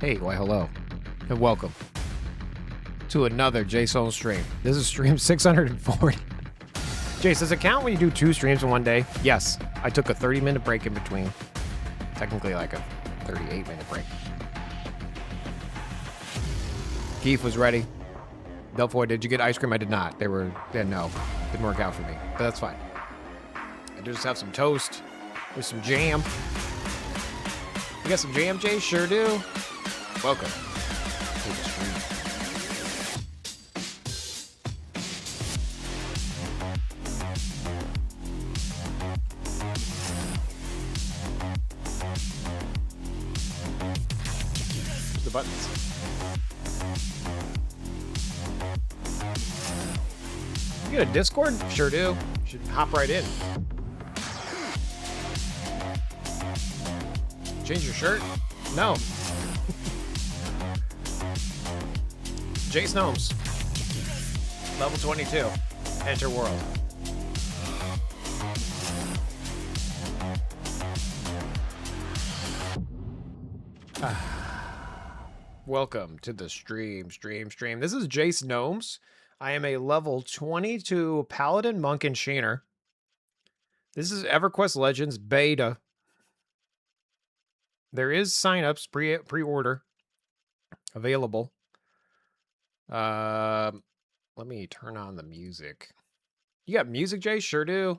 Hey, why hello, and welcome to another Jaseowns stream. This is stream 640. Jace, does it count when you do 2 streams in one day? Yes, I took a 30-minute break in between. Technically like a 38-minute break. Keith was ready. Delfoy, did you get ice cream? I did not. No, didn't work out for me, but that's fine. I just have some toast with some jam. You got some jam, Jay? Sure do. Welcome to the stream. The buttons. You got a Discord? Sure do. Should hop right in. Change your shirt? No. Jace Gnomes. Level 22. Enter world. Welcome to the stream. This is Jace Gnomes. I am a level 22 Paladin, Monk, Enchanter. This is EverQuest Legends Beta. There is signups, pre-order available. Let me turn on the music. You got music, Jay? Sure do.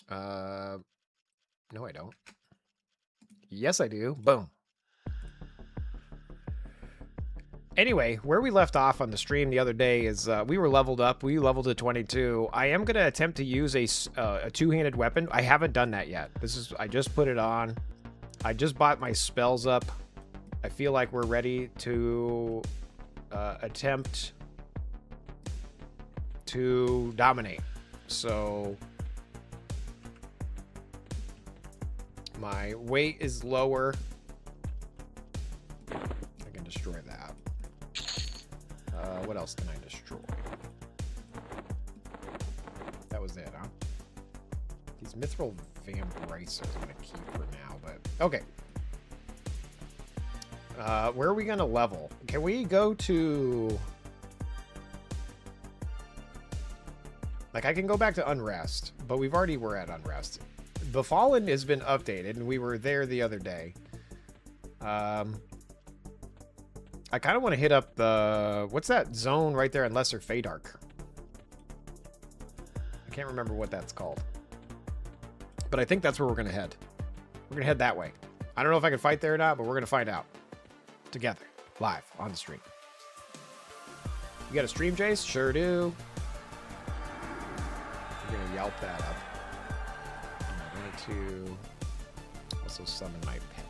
No, I don't. Yes, I do. Boom. Anyway, where we left off on the stream the other day is we were leveled up. We leveled to 22. I am going to attempt to use a two-handed weapon. I haven't done that yet. I just put it on. I just bought my spells up. I feel like we're ready to attempt to dominate. So my weight is lower. I can destroy that. What else can I destroy? That was it, huh? These mithril vampires I'm gonna keep for now, but okay. Where are we gonna level? Can we go to... Like, I can go back to Unrest, but we're at Unrest. The Fallen has been updated, and we were there the other day. I kind of want to hit up the... What's that zone right there in Lesser Fadark? I can't remember what that's called. But I think that's where we're going to head. We're going to head that way. I don't know if I can fight there or not, but we're going to find out. Together. Live. On the stream. You got a stream, Jace? Sure do. We're going to Yelp that up. I'm going to also summon my pet.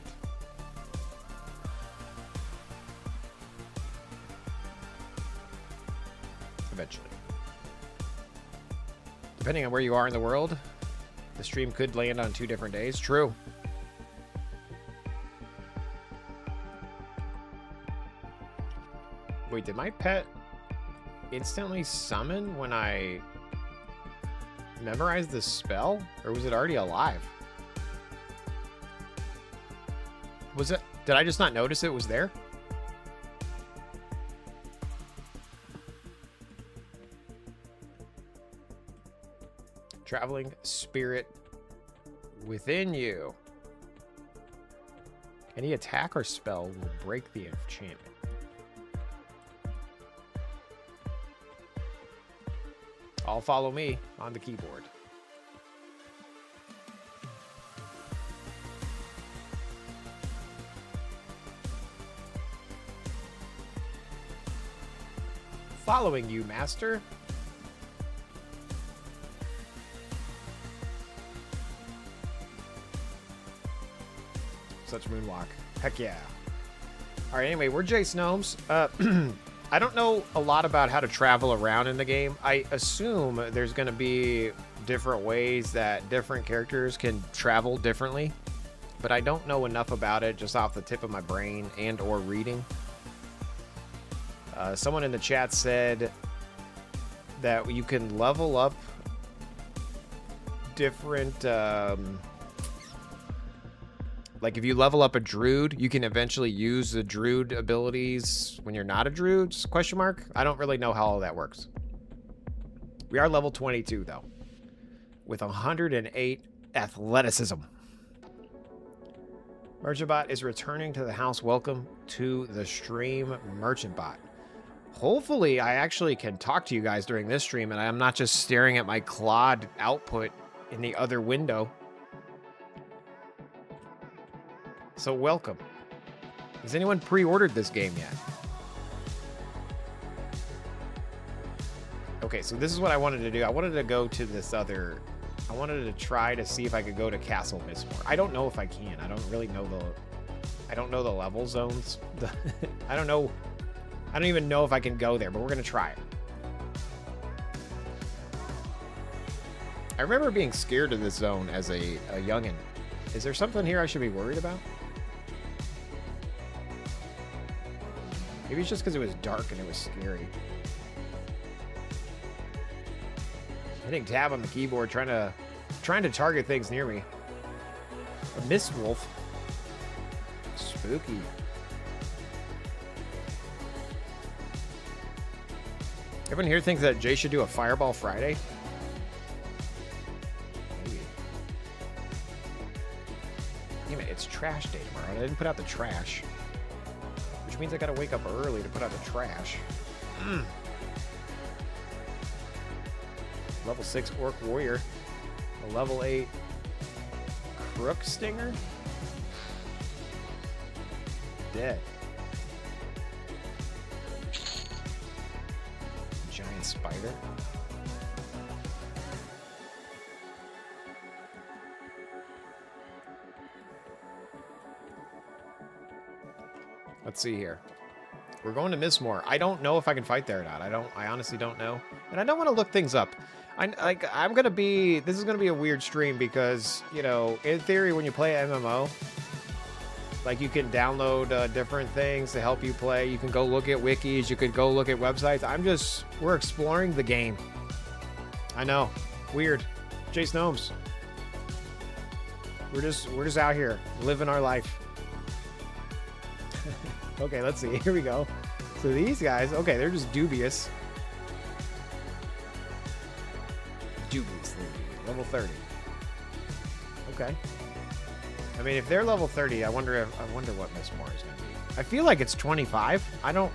Eventually. Depending on where you are in the world, the stream could land on 2 different days. True. Wait, did my pet instantly summon when I memorized the spell? Or was it already alive? Was it? Did I just not notice it was there? Traveling spirit within you. Any attack or spell will break the enchantment. All follow me on the keyboard. Following you, master. Such moonwalk. Heck yeah. Alright, anyway, we're Jace Gnomes. I don't know a lot about how to travel around in the game. I assume there's going to be different ways that different characters can travel differently, but I don't know enough about it just off the tip of my brain and or reading. Someone in the chat said that you can level up different Like if you level up a druid, you can eventually use the druid abilities when you're not a druid, question mark. I don't really know how all that works. We are level 22 though, with 108 athleticism. Merchant bot is returning to the house. Welcome to the stream, merchant bot. Hopefully I actually can talk to you guys during this stream and I'm not just staring at my Claude output in the other window. So welcome. Has anyone pre-ordered this game yet? Okay, so this is what I wanted to do. I wanted to go to this other... I wanted to try to see if I could go to Castle Mistmore. I don't know if I can. I don't really know the... I don't know the level zones. I don't know... I don't even know if I can go there, but we're going to try it. I remember being scared of this zone as a youngin'. Is there something here I should be worried about? Maybe it's just because it was dark and it was scary. Hitting tab on the keyboard, trying to target things near me. A mist wolf. Spooky. Everyone here thinks that Jay should do a Fireball Friday? Maybe. Damn it, it's trash day tomorrow. I didn't put out the trash. Which means I gotta wake up early to put out the trash. Level 6 Orc Warrior. A level 8 Crook Stinger. Dead. Giant spider. Let's see here. We're going to Mistmore. I don't know if I can fight there or not. I honestly don't know. And I don't want to look things up. This is gonna be a weird stream because, you know, in theory when you play MMO, like you can download different things to help you play. You can go look at wikis, you could go look at websites. We're exploring the game. I know. Weird. Jaseowns. We're just out here living our life. Okay, let's see. Here we go. So these guys, okay, they're just dubious. Dubiously. Level 30. Okay. I mean, if they're level 30, I wonder what Mistmore is going to be. I feel like it's 25. I don't...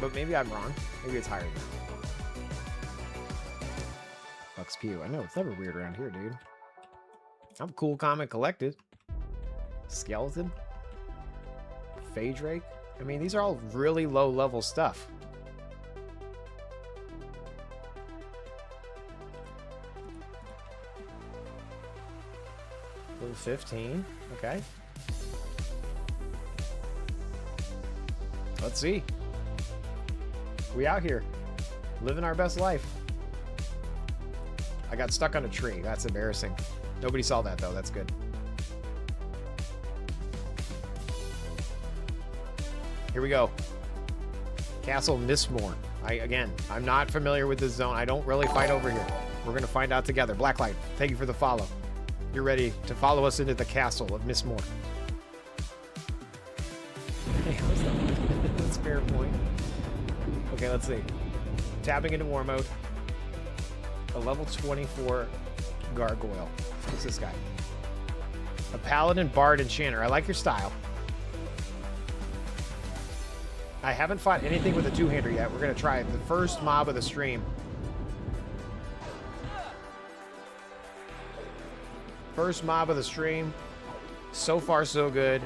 But maybe I'm wrong. Maybe it's higher than that. Bucks Pew. I know, it's never weird around here, dude. I'm cool, calm, and collected. Skeleton. Phage Rake. I mean, these are all really low-level stuff. Level 15. Okay. Let's see. We out here. Living our best life. I got stuck on a tree. That's embarrassing. Nobody saw that, though. That's good. Here we go. Castle Mistmore. I'm not familiar with this zone. I don't really fight over here. We're going to find out together. Blacklight, thank you for the follow. You're ready to follow us into the castle of Mistmore. Hey, that's fair point. Okay, let's see. Tabbing into war mode. A level 24 gargoyle. What's this guy? A paladin, bard, enchanter. I like your style. I haven't fought anything with a two-hander yet. We're going to try it. The first mob of the stream. First mob of the stream. So far, so good.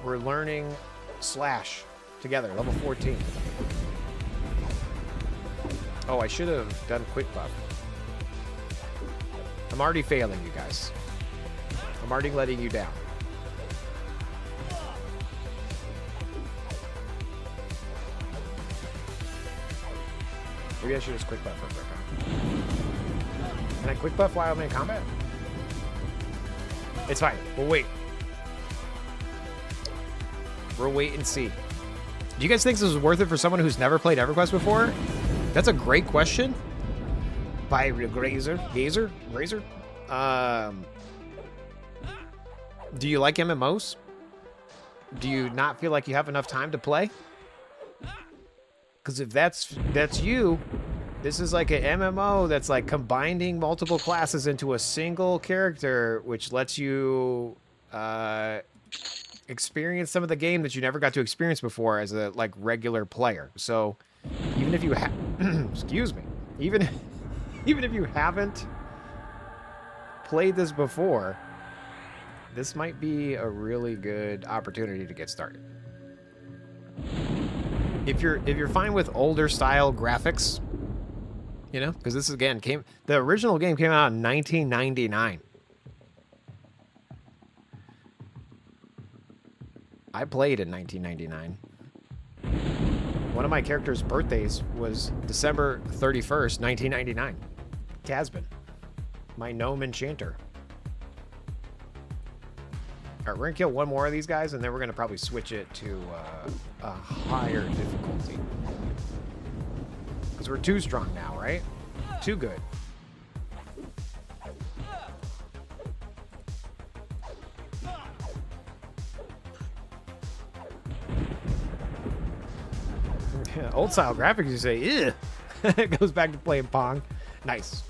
We're learning Slash together. Level 14. Oh, I should have done quick buff. I'm already failing you guys. I'm already letting you down. Maybe I should just quick buff real quick, huh? Can I quick buff while I'm in combat? It's fine. We'll wait. We'll wait and see. Do you guys think this is worth it for someone who's never played EverQuest before? That's a great question. By Grazer? Do you like MMOs? Do you not feel like you have enough time to play? Because if that's you, this is like an MMO that's like combining multiple classes into a single character, which lets you experience some of the game that you never got to experience before as a like regular player. So even if you excuse me, even if you haven't played this before, this might be a really good opportunity to get started. If you're fine with older style graphics, you know, because this again the original game came out in 1999. I played in 1999. One of my character's birthdays was December 31st, 1999. Casbin, my gnome enchanter. All right, we're gonna kill one more of these guys, and then we're gonna probably switch it to a higher difficulty. Because we're too strong now, right? Too good. Yeah, old style graphics, you say, ew. It goes back to playing Pong. Nice.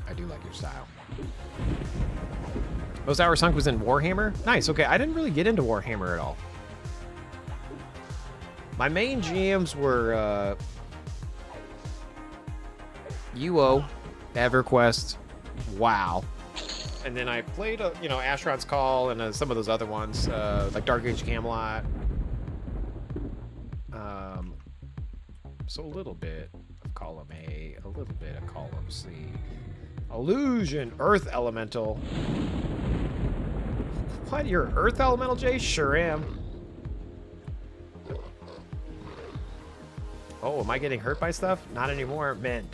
I do like your style. Most hours sunk was in Warhammer? Nice, okay. I didn't really get into Warhammer at all. My main GMs were UO, EverQuest, WoW. And then I played, you know, Asheron's Call and some of those other ones, like Dark Age Camelot. So a little bit of Column A, a little bit of Column C. Illusion, Earth Elemental. What, you're Earth Elemental, Jay? Sure am. Oh, am I getting hurt by stuff? Not anymore. Mend.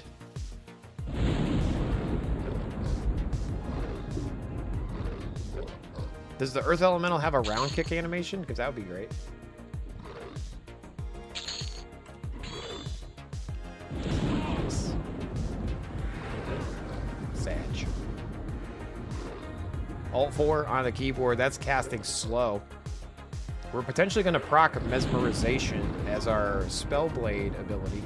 Does the Earth Elemental have a round kick animation? Because that would be great. Sag. Alt-4 on the keyboard. That's casting slow. We're potentially going to proc Mesmerization as our Spellblade ability.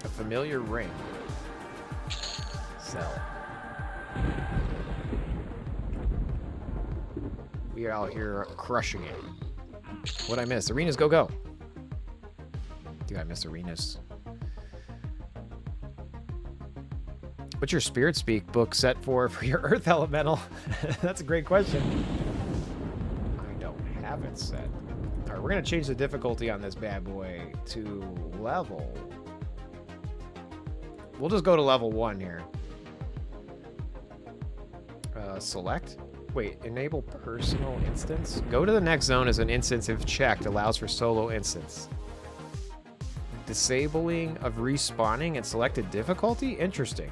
A familiar ring. Sell. We are out here crushing it. What'd I miss? Arenas, go, go. Dude, I miss Arenas. What's your Spirit Speak book set for your Earth Elemental? That's a great question. I don't have it set. All right, we're going to change the difficulty on this bad boy to level. We'll just go to level 1 here. Select. Wait, enable personal instance. Go to the next zone as an instance if checked. Allows for solo instance. Disabling of respawning and selected difficulty? Interesting.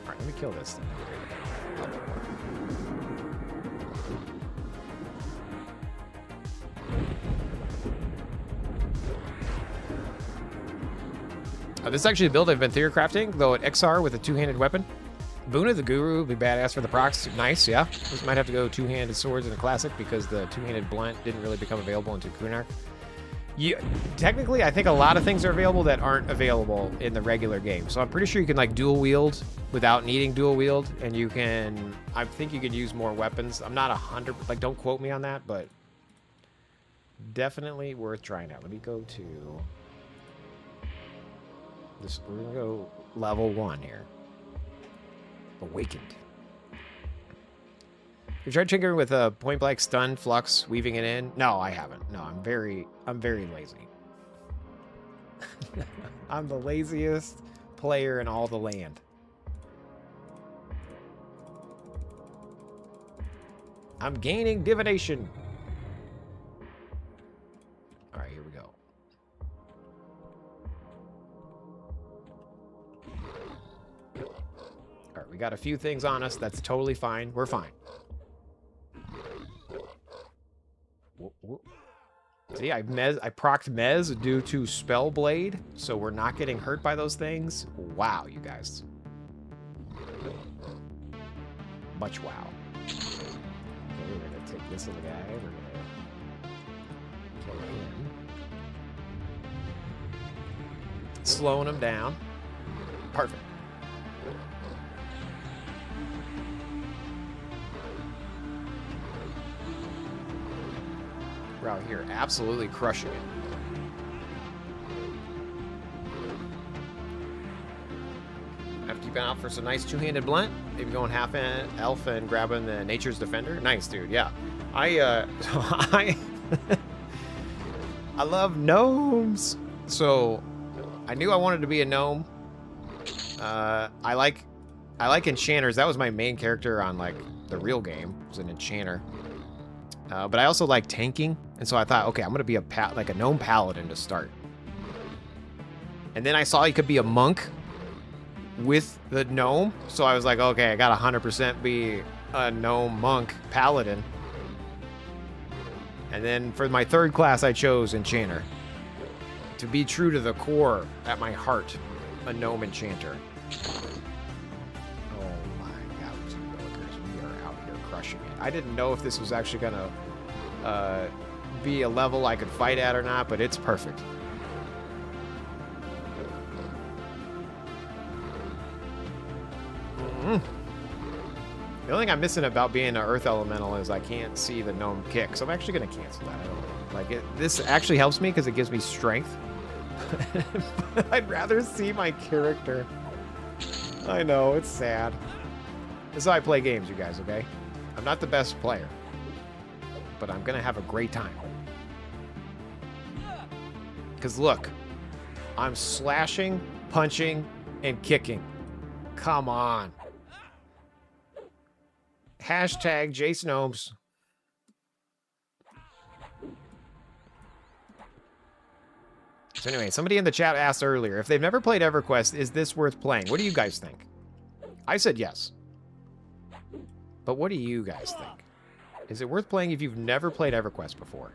All right, let me kill this thing. This is actually a build I've been theory crafting, though at XR with a two-handed weapon. Boona the Guru would be badass for the procs. Nice, yeah. This might have to go two-handed swords in a classic because the two-handed blunt didn't really become available into Kunark. Yeah, technically, I think a lot of things are available that aren't available in the regular game. So I'm pretty sure you can like dual wield without needing dual wield, and you can. I think you can use more weapons. I'm not 100. Like, don't quote me on that, but definitely worth trying out. Let me go to this. We're gonna go level 1 here. Awakened. You tried tinkering with a point blank stun, flux, weaving it in? No, I haven't. No, I'm very lazy. I'm the laziest player in all the land. I'm gaining divination. All right, here we go. All right, we got a few things on us. That's totally fine. We're fine. Whoop, whoop. See, I procced Mez due to Spell Blade, so we're not getting hurt by those things. Wow, you guys. Much wow. Okay, we're gonna take this little guy. We're gonna kill him. Slowing him down. Perfect. We're out here absolutely crushing it. After you've been out for some nice two-handed blunt, maybe going half elf and grabbing the Nature's Defender. Nice, dude. Yeah, I love gnomes. So I knew I wanted to be a gnome. I like enchanters. That was my main character on like the real game. Was an enchanter. But I also like tanking, and so I thought, okay, I'm gonna be a gnome paladin to start. And then I saw you could be a monk with the gnome, so I was like, okay, I got 100% be a gnome monk paladin. And then for my third class, I chose enchanter to be true to the core at my heart, a gnome enchanter. Oh my God, we are out here crushing it. I didn't know if this was actually gonna be a level I could fight at or not, but it's perfect. The only thing I'm missing about being an earth elemental is I can't see the gnome kick, so I'm actually going to cancel that. I don't know. Like this actually helps me because it gives me strength. But I'd rather see my character. I know, it's sad. This is how I play games, you guys, okay? I'm not the best player, but I'm going to have a great time. Because look, I'm slashing, punching, and kicking. Come on. Hashtag Jaseowns. So anyway, somebody in the chat asked earlier, if they've never played EverQuest, is this worth playing? What do you guys think? I said yes. But what do you guys think? Is it worth playing if you've never played EverQuest before?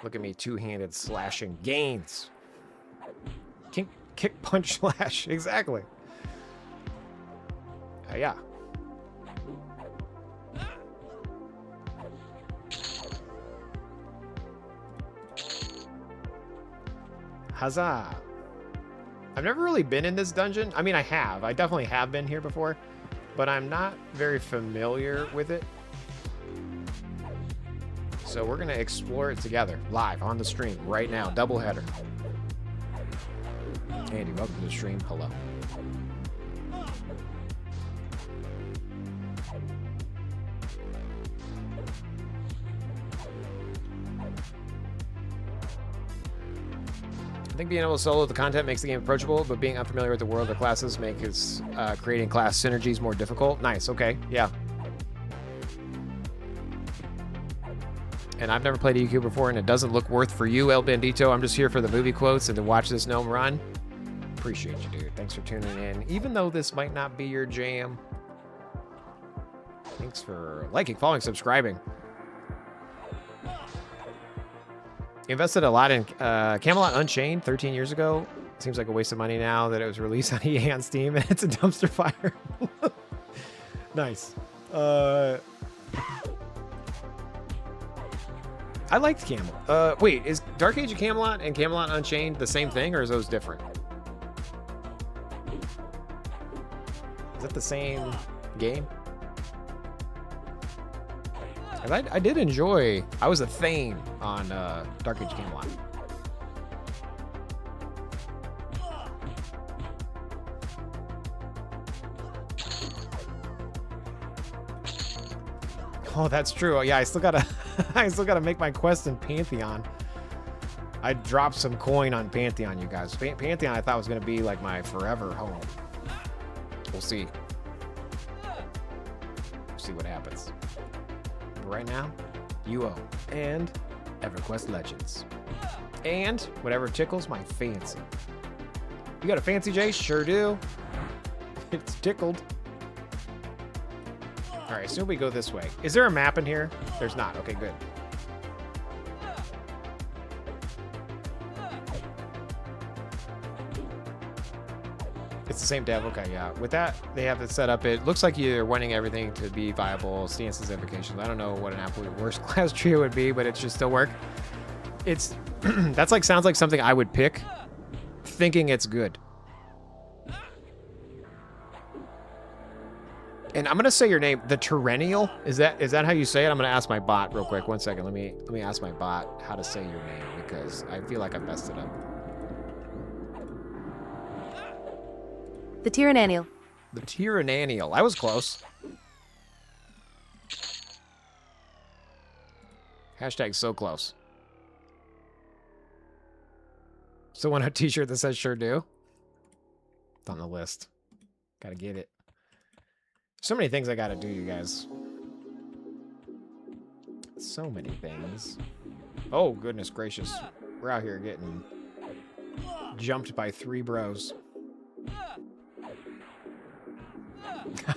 Look at me, two-handed slashing gains. Kick, punch, slash. Exactly. Yeah. Huzzah. I've never really been in this dungeon. I mean, I have. I definitely have been here before, but I'm not very familiar with it. So we're going to explore it together, live on the stream right now. Double header. Andy, welcome to the stream. Hello. I think being able to solo the content makes the game approachable, but being unfamiliar with the world of classes makes creating class synergies more difficult. Nice, okay, yeah. And I've never played EQ before, and it doesn't look worth for you, El Bandito. I'm just here for the movie quotes and to watch this gnome run. Appreciate you, dude. Thanks for tuning in. Even though this might not be your jam. Thanks for liking, following, subscribing. Invested a lot in Camelot Unchained 13 years ago. Seems like a waste of money now that it was released on EA on Steam, and it's a dumpster fire. Nice. I liked Camelot. Wait, is Dark Age of Camelot and Camelot Unchained the same thing, or is those different? Is that the same game? I did enjoy... I was a Thane on Dark Age Camelot. Oh, that's true. Yeah, I still gotta... I still gotta make my quest in Pantheon. I dropped some coin on Pantheon, you guys. Pantheon I thought was gonna be like my forever home. We'll see. We'll see what happens. Right now, UO and EverQuest Legends. And whatever tickles my fancy. You got a fancy, Jay? Sure do. It's tickled. All right, so we go this way. Is there a map in here? There's not. Okay, good. It's the same dev. Okay, yeah. With that, they have it set up. It looks like you're wanting everything to be viable. Stances, implications. I don't know what an absolute worst class trio would be, but it should still work. It's that's like sounds like something I would pick, thinking it's good. And I'm gonna say your name, the Tyrannial. Is that how you say it? I'm gonna ask my bot real quick. 1 second. Let me ask my bot how to say your name because I feel like I messed it up. The Tyrannial. The Tyrannial. I was close. Hashtag so close. So want a t-shirt that says sure do? It's on the list. Gotta get it. So many things I gotta do, you guys. So many things. Oh, goodness gracious. We're out here getting jumped by 3 bros.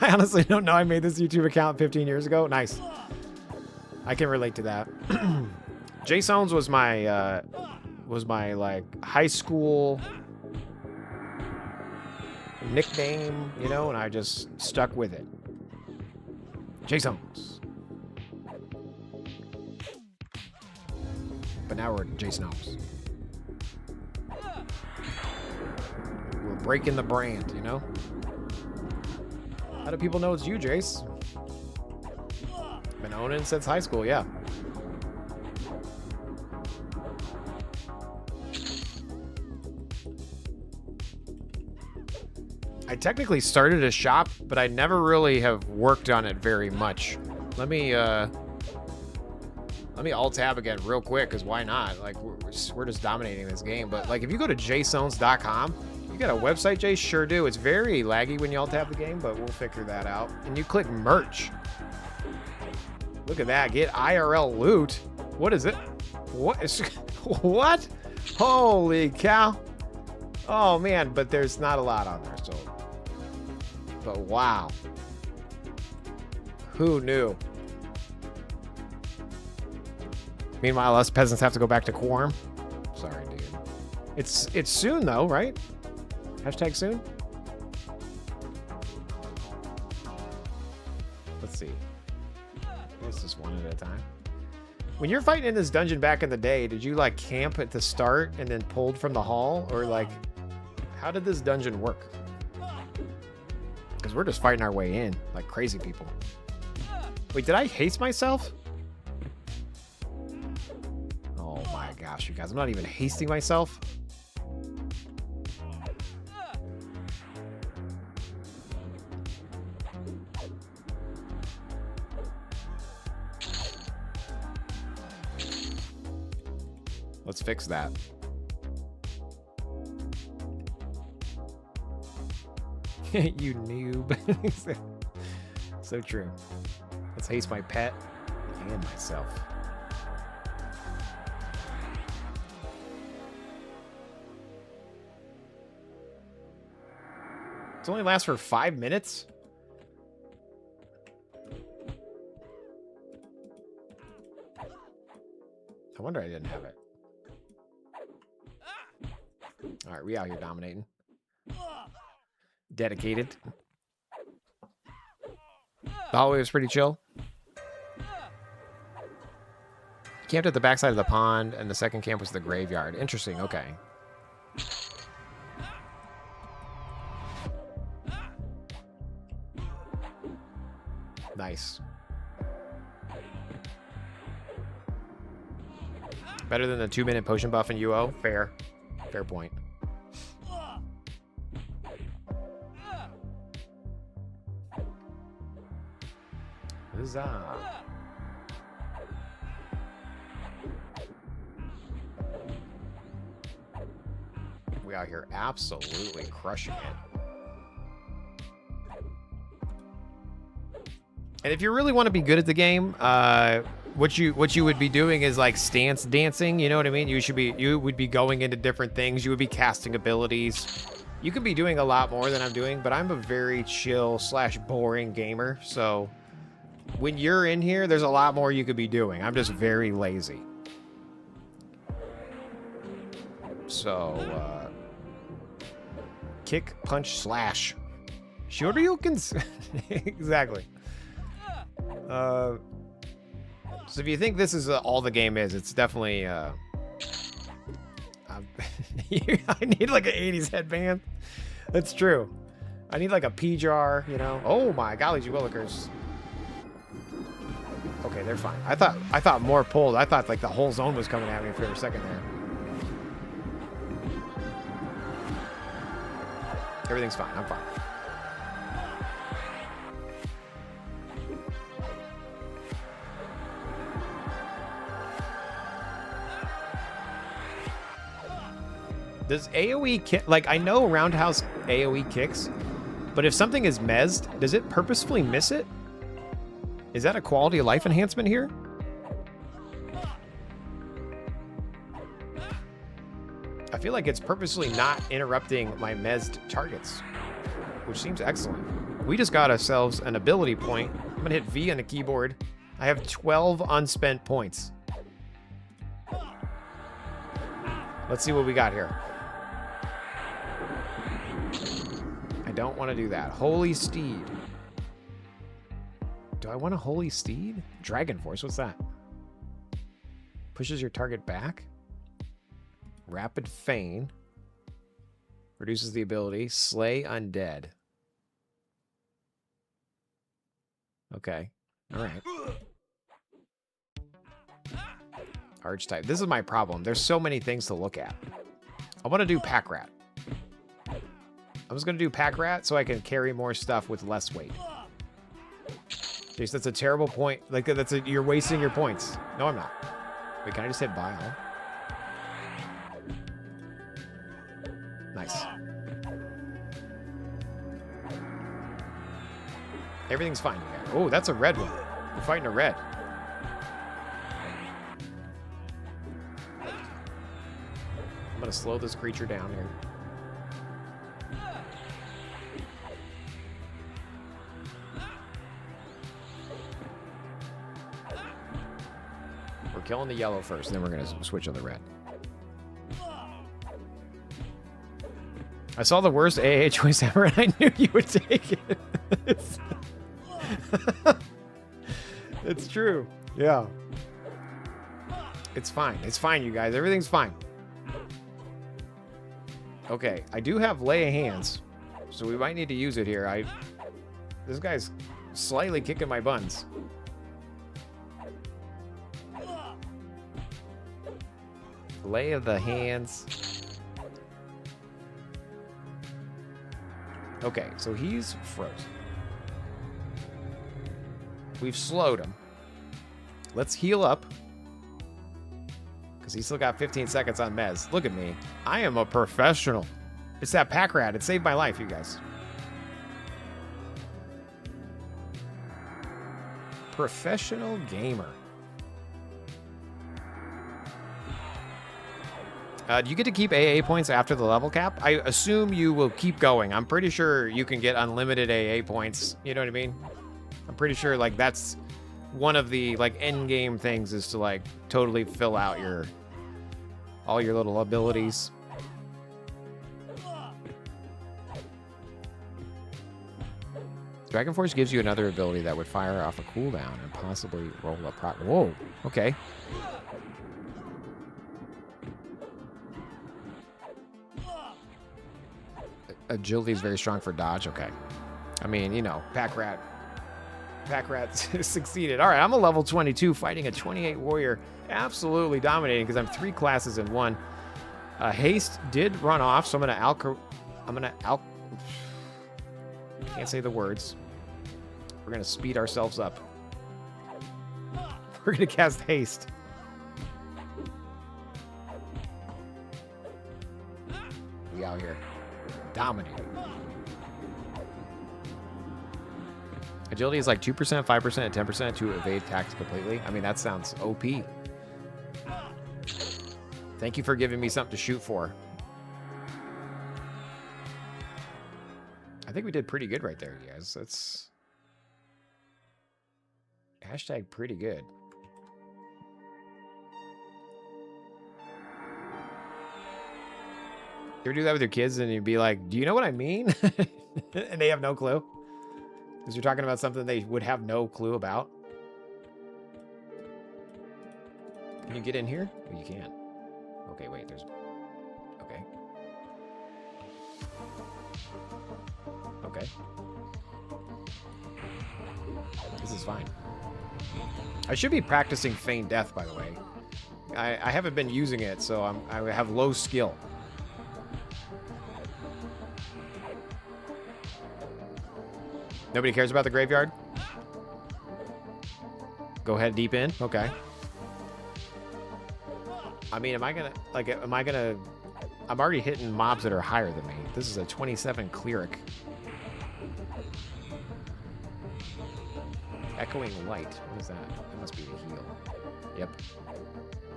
I honestly don't know. I made this YouTube account 15 years ago. Nice. I can relate to that. Jaseowns was my like high school nickname, you know, and I just stuck with it. Jaseowns. But now we're Jaseowns. We're breaking the brand, you know? How do people know it's you, Jace? Been owning since high school, yeah. I technically started a shop, but I never really have worked on it very much. Let me alt tab again real quick, because why not? Like, we're just dominating this game. But like, if you go to jaseowns.com, you got a website, Jay? Sure do. It's very laggy when you alt tab the game, but we'll figure that out. And you click merch. Look at that. Get IRL loot. What is it? What is what? Holy cow. Oh man, but there's not a lot on there, so. But wow. Who knew? Meanwhile, us peasants have to go back to Quorum. Sorry, dude. It's soon though, right? Hashtag soon? Let's see. It's just one at a time. When you're fighting in this dungeon back in the day, did you like camp at the start and then pulled from the hall? Or like, how did this dungeon work? Because we're just fighting our way in like crazy people. Wait, did I haste myself? Oh my gosh, you guys. I'm not even hasting myself. Let's fix that. You noob. So true. Let's haste my pet and myself. It only lasts for 5 minutes? I wonder I didn't have it. Alright, we out here dominating. Dedicated. The hallway was pretty chill. Camped at the backside of the pond, and the second camp was the graveyard. Interesting, okay. Nice. Better than the 2-minute potion buff in UO? Fair. Fair point. Huzzah. We out here absolutely crushing it. And if you really want to be good at the game, what you would be doing is like stance dancing, you know what I mean? You would be going into different things, you would be casting abilities. You could be doing a lot more than I'm doing, but I'm a very chill / boring gamer, so when you're in here, there's a lot more you could be doing. I'm just very lazy. So, kick, punch, slash. Shoryukens. Exactly. So if you think this is all the game is, it's definitely. I need like an 80s headband. That's true. I need like a pea jar, you know. Oh my golly, you willikers. Okay, they're fine. I thought more pulled. I thought like the whole zone was coming at me for a second there. Everything's fine. I'm fine. Does AoE kick? Like, I know Roundhouse AoE kicks, but if something is mezzed, does it purposefully miss it? Is that a quality of life enhancement here? I feel like it's purposely not interrupting my mezzed targets, which seems excellent. We just got ourselves an ability point. I'm gonna hit V on the keyboard. I have 12 unspent points. Let's see what we got here. I don't want to do that. Holy Steed. Do I want a Holy Steed? Dragon Force, what's that? Pushes your target back. Rapid Feign. Reduces the ability. Slay Undead. Okay. Alright. Archetype. This is my problem. There's so many things to look at. I want to do Pack Rat. I'm just going to do Pack Rat so I can carry more stuff with less weight. Jeez, that's a terrible point. Like, you're wasting your points. No, I'm not. Wait, can I just hit Bile? Nice. Everything's fine. Oh, that's a red one. We're fighting a red. I'm going to slow this creature down here. We're killing the yellow first, and then we're going to switch on the red. I saw the worst AA choice ever, and I knew you would take it. It's true. Yeah. It's fine. It's fine, you guys. Everything's fine. Okay, I do have Lay of Hands, so we might need to use it here. This guy's slightly kicking my buns. Lay of the Hands. Okay, so he's frozen. We've slowed him. Let's heal up. Because he's still got 15 seconds on Mez. Look at me. I am a professional. It's that Pack Rat. It saved my life, you guys. Professional gamer. Do you get to keep AA points after the level cap? I assume you will keep going. I'm pretty sure you can get unlimited AA points. You know what I mean? I'm pretty sure like that's one of the like end game things is to like totally fill out all your little abilities. Dragon Force gives you another ability that would fire off a cooldown and possibly roll a proc. Whoa, okay. Agility is very strong for dodge. Okay. I mean, you know, Pack Rat succeeded. All right, I'm a level 22 fighting a 28 warrior. Absolutely dominating because I'm 3 classes in one. Haste did run off, so I'm gonna can't say the words. We're gonna speed ourselves up. We're gonna cast Haste. We out here. Dominating. Agility is like 2%, 5%, and 10% to evade attacks completely. I mean, that sounds OP. Thank you for giving me something to shoot for. I think we did pretty good right there, you guys. That's hashtag pretty good. ever do that with your kids and you'd be like, do you know what I mean? And they have no clue? Because you're talking about something they would have no clue about. Can you get in here? Oh, you can. Okay, wait, there's... Okay. Okay. This is fine. I should be practicing feign death, by the way. I haven't been using it, so I have low skill. Nobody cares about the graveyard? Go ahead deep in? Okay. I mean, am I gonna... Like, am I gonna... I'm already hitting mobs that are higher than me. This is a 27 cleric. Echoing light. What is that? That must be the heal. Yep.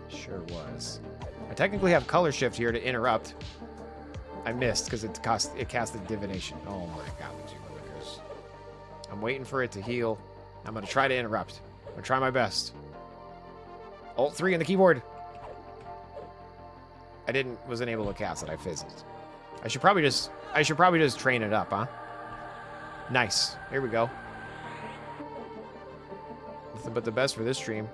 Sure was. I technically have color shift here to interrupt. I missed because it casted divination. Oh my god, these are clickers. I'm waiting for it to heal. I'm gonna try to interrupt. I'm gonna try my best. Alt 3 on the keyboard. I wasn't able to cast it. I fizzled. I should probably just train it up, huh? Nice. Here we go. Nothing but the best for this stream.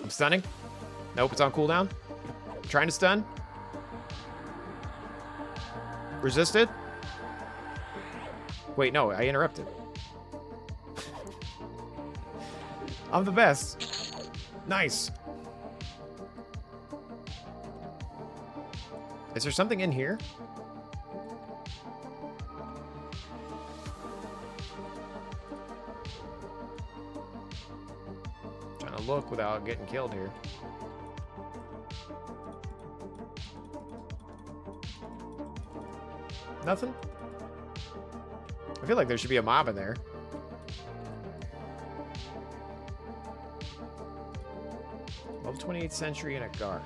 I'm stunning. Nope, it's on cooldown. I'm trying to stun. Resisted. Wait, no, I interrupted. I'm the best. Nice. Is there something in here? Trying to look without getting killed here. Nothing? I feel like there should be a mob in there. Level 28th century and a guard.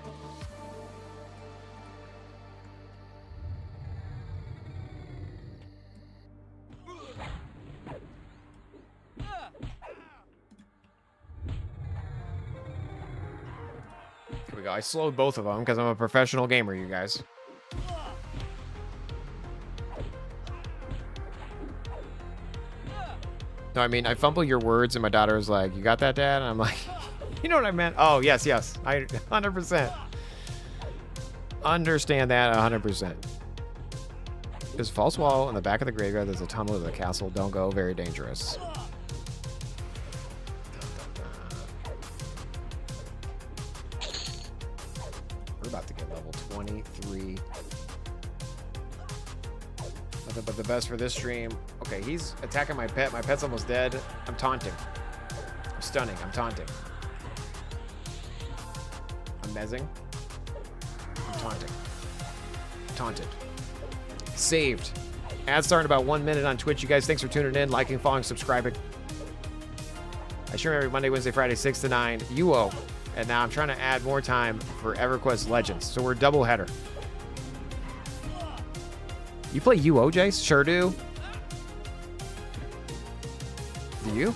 Here we go. I slowed both of them because I'm a professional gamer, you guys. No, I mean, I fumble your words and my daughter was like, you got that, Dad? And I'm like, you know what I meant? Oh, yes, yes. I 100%. Understand that 100%. There's a false wall in the back of the graveyard. There's a tunnel to the castle. Don't go. Very dangerous. We're about to get level 23. Nothing but the best for this stream. Okay, he's attacking my pet. My pet's almost dead. I'm taunting. I'm stunning. I'm taunting. I'm mezzing. I'm taunting. Taunted. Saved. Ads start in about 1 minute on Twitch. You guys, thanks for tuning in, liking, following, subscribing. I stream every Monday, Wednesday, Friday, 6 to 9. UO. And now I'm trying to add more time for EverQuest Legends. So we're double header. You play UO, Jace? Sure do. Do you?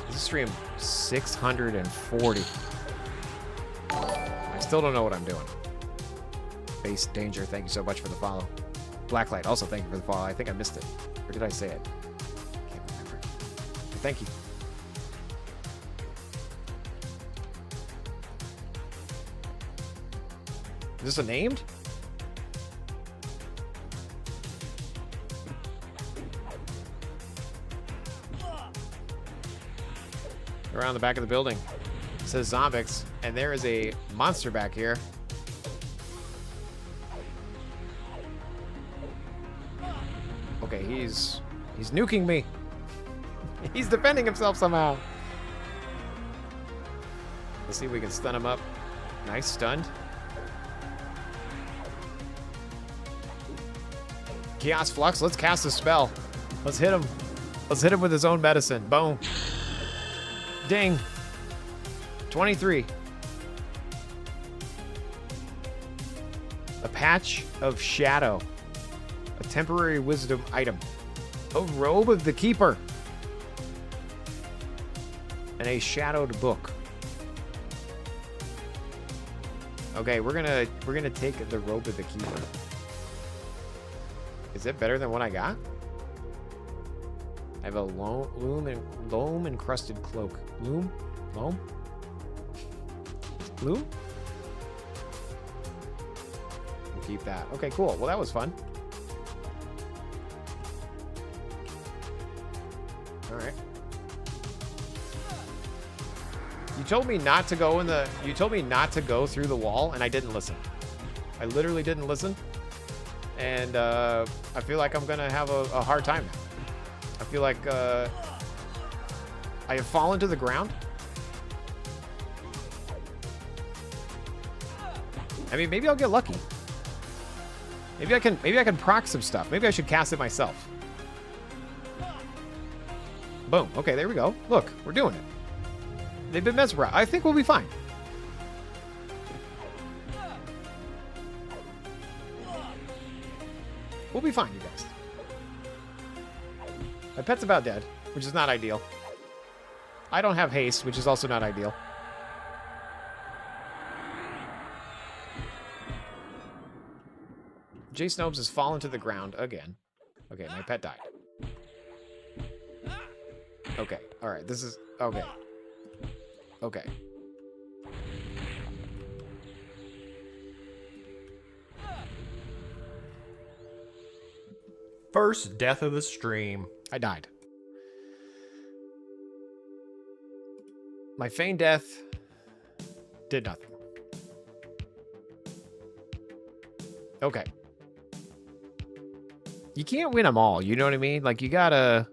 This stream 640. I still don't know what I'm doing. Base Danger, thank you so much for the follow. Blacklight, also thank you for the follow. I think I missed it. Or did I say it? Can't remember. But thank you. Is this a named? Around the back of the building. It says Zombix, and there is a monster back here. Okay, he's nuking me. He's defending himself somehow. Let's see if we can stun him up. Nice, stunned. Chaos Flux, let's cast a spell. Let's hit him. Let's hit him with his own medicine. Boom. Ding. 23. A patch of shadow. A temporary wisdom item. A robe of the keeper. And a shadowed book. Okay, we're gonna take the robe of the keeper. Is it better than what I got? I have a loam encrusted cloak. Loam? Loam? Loom? We'll keep that. Okay, cool. Well, that was fun. All right. You told me not to go you told me not to go through the wall, and I didn't listen. I literally didn't listen. And I feel like I'm gonna have a hard time now. I feel like I have fallen to the ground. I mean, maybe I'll get lucky. Maybe I can proc some stuff. Maybe I should cast it myself. Boom. Okay, there we go. Look, we're doing it. They've been mesmerized. I think we'll be fine. We'll be fine, you guys. My pet's about dead, which is not ideal. I don't have haste, which is also not ideal. Jaseowns has fallen to the ground again. Okay, my pet died. Okay, alright, this is... Okay. Okay. First death of the stream. I died. My feigned death did nothing. Okay. You can't win them all, you know what I mean? Like, you gotta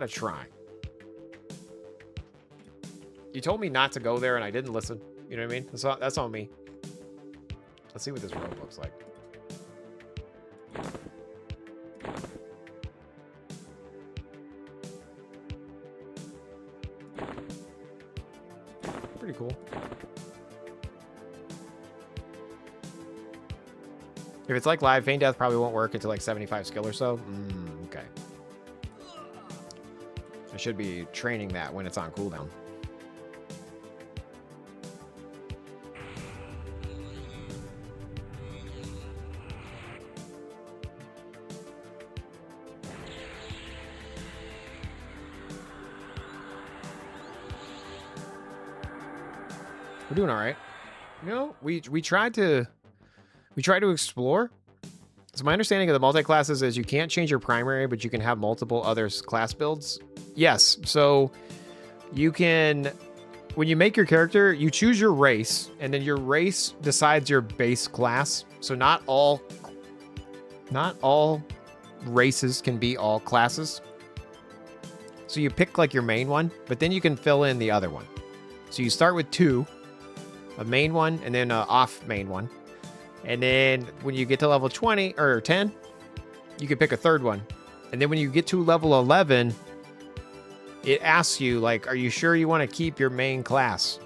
try. You told me not to go there and I didn't listen. You know what I mean? That's on me. Let's see what this rope looks like. Pretty cool. If it's like live, feign death probably won't work until like 75 skill or so. Okay. I should be training that when it's on cooldown. We're doing all right. You know, we tried to explore. So my understanding of the multi-classes is you can't change your primary, but you can have multiple other class builds. Yes, so you can, when you make your character, you choose your race, and then your race decides your base class. So not all races can be all classes. So you pick like your main one, but then you can fill in the other one. So you start with 2, a main one, and then an off main one. And then when you get to level 20 or 10, you can pick a third one. And then when you get to level 11, it asks you, like, are you sure you want to keep your main class?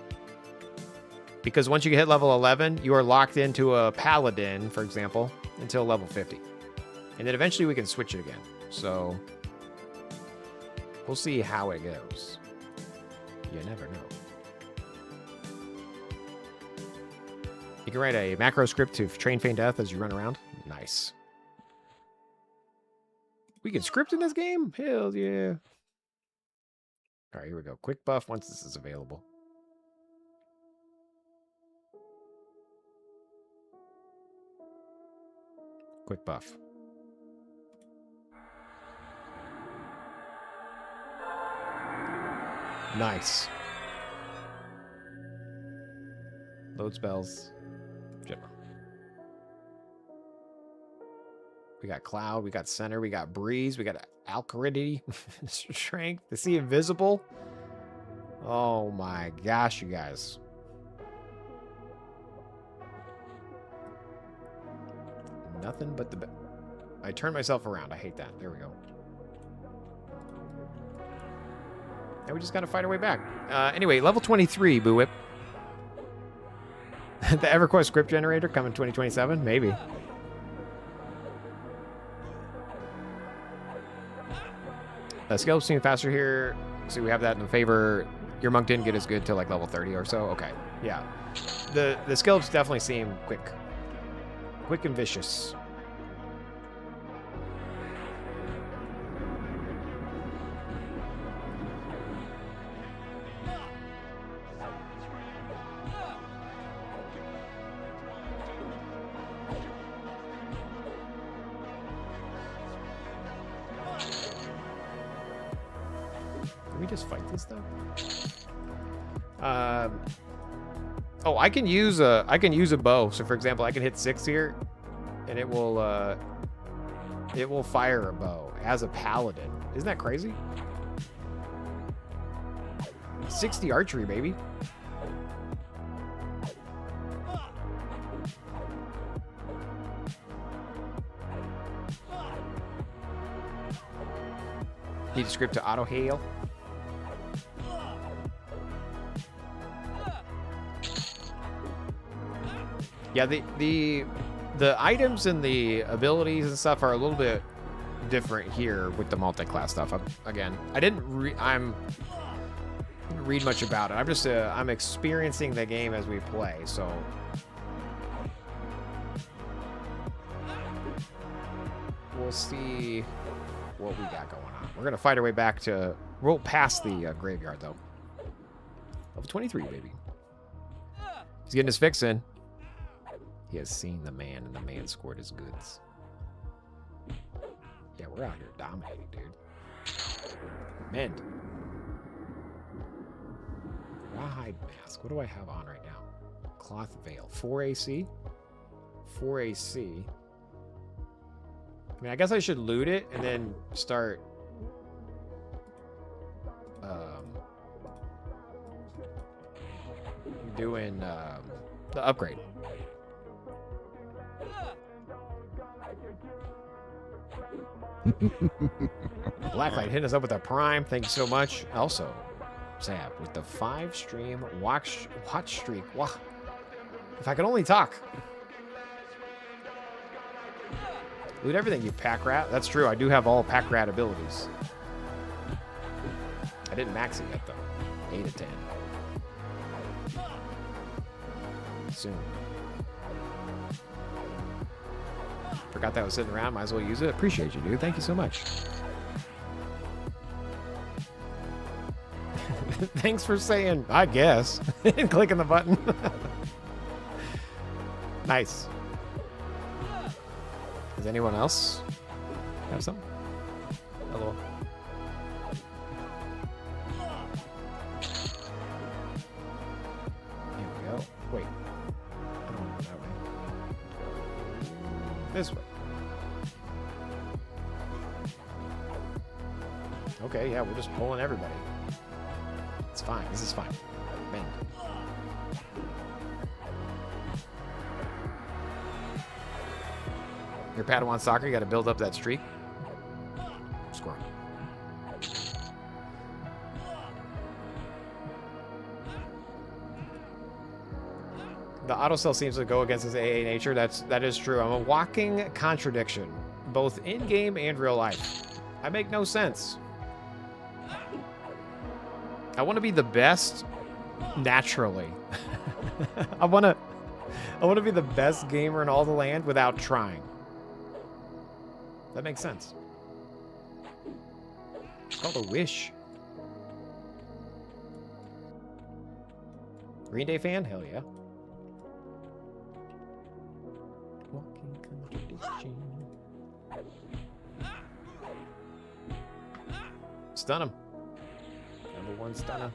Because once you hit level 11, you are locked into a Paladin, for example, until level 50. And then eventually we can switch it again. So we'll see how it goes. You never know. You can write a macro script to train feign death as you run around. Nice. We can script in this game? Hell yeah. All right, here we go. Quick buff once this is available. Quick buff. Nice. Load spells. General. We got Cloud, we got Center, we got Breeze, we got Alkaridity, Strength. Is he invisible? Oh my gosh, you guys. Nothing but the... I turned myself around. I hate that. There we go. Now we just gotta fight our way back. Anyway, level 23, Boo Whip. The EverQuest script generator coming 2027? Maybe. Skill seem faster here. See, we have that in favor. Your monk didn't get as good till like level 30 or so. Okay, yeah. The skills definitely seem quick. Quick and vicious. Can we just fight this though? Oh, I can use a bow. So for example, I can hit 6 here, and it will fire a bow as a paladin. Isn't that crazy? 60 archery, baby. Need a script to auto hail. Yeah, the items and the abilities and stuff are a little bit different here with the multi-class stuff. I didn't read much about it. I'm just I'm experiencing the game as we play. So we'll see what we got going on. We're gonna fight our way back to roll past the graveyard though. Level 23, baby. He's getting his fix in. He has seen the man, and the man scored his goods. Yeah, we're out here dominating, dude. Mend. Rawhide mask. What do I have on right now? Cloth veil. 4 AC? 4 AC. I mean, I guess I should loot it and then start... doing the upgrade. Blacklight hitting us up with a prime. Thank you so much. Also, Zab with the 5-stream watch streak. Wow. If I could only talk. Loot everything, you pack rat. That's true. I do have all pack rat abilities. I didn't max it yet, though. 8 of 10. Soon. Forgot that was sitting around. Might as well use it. Appreciate you, dude. Thank you so much. Thanks for saying, I guess, and clicking the button. Nice. Does anyone else have something? Hello. Here we go. Wait. I don't want to go that way. This way. Okay, yeah, we're just pulling everybody. It's fine. This is fine. Bend. Your Padawan soccer, you got to build up that streak. Score. The autosell seems to go against his AA nature. That is true. I'm a walking contradiction, both in game and real life. I make no sense. I want to be the best naturally. I want to be the best gamer in all the land without trying. That makes sense. It's called a wish. Green Day fan? Hell yeah. Walking contradiction. Stun him. Number 1 stunner.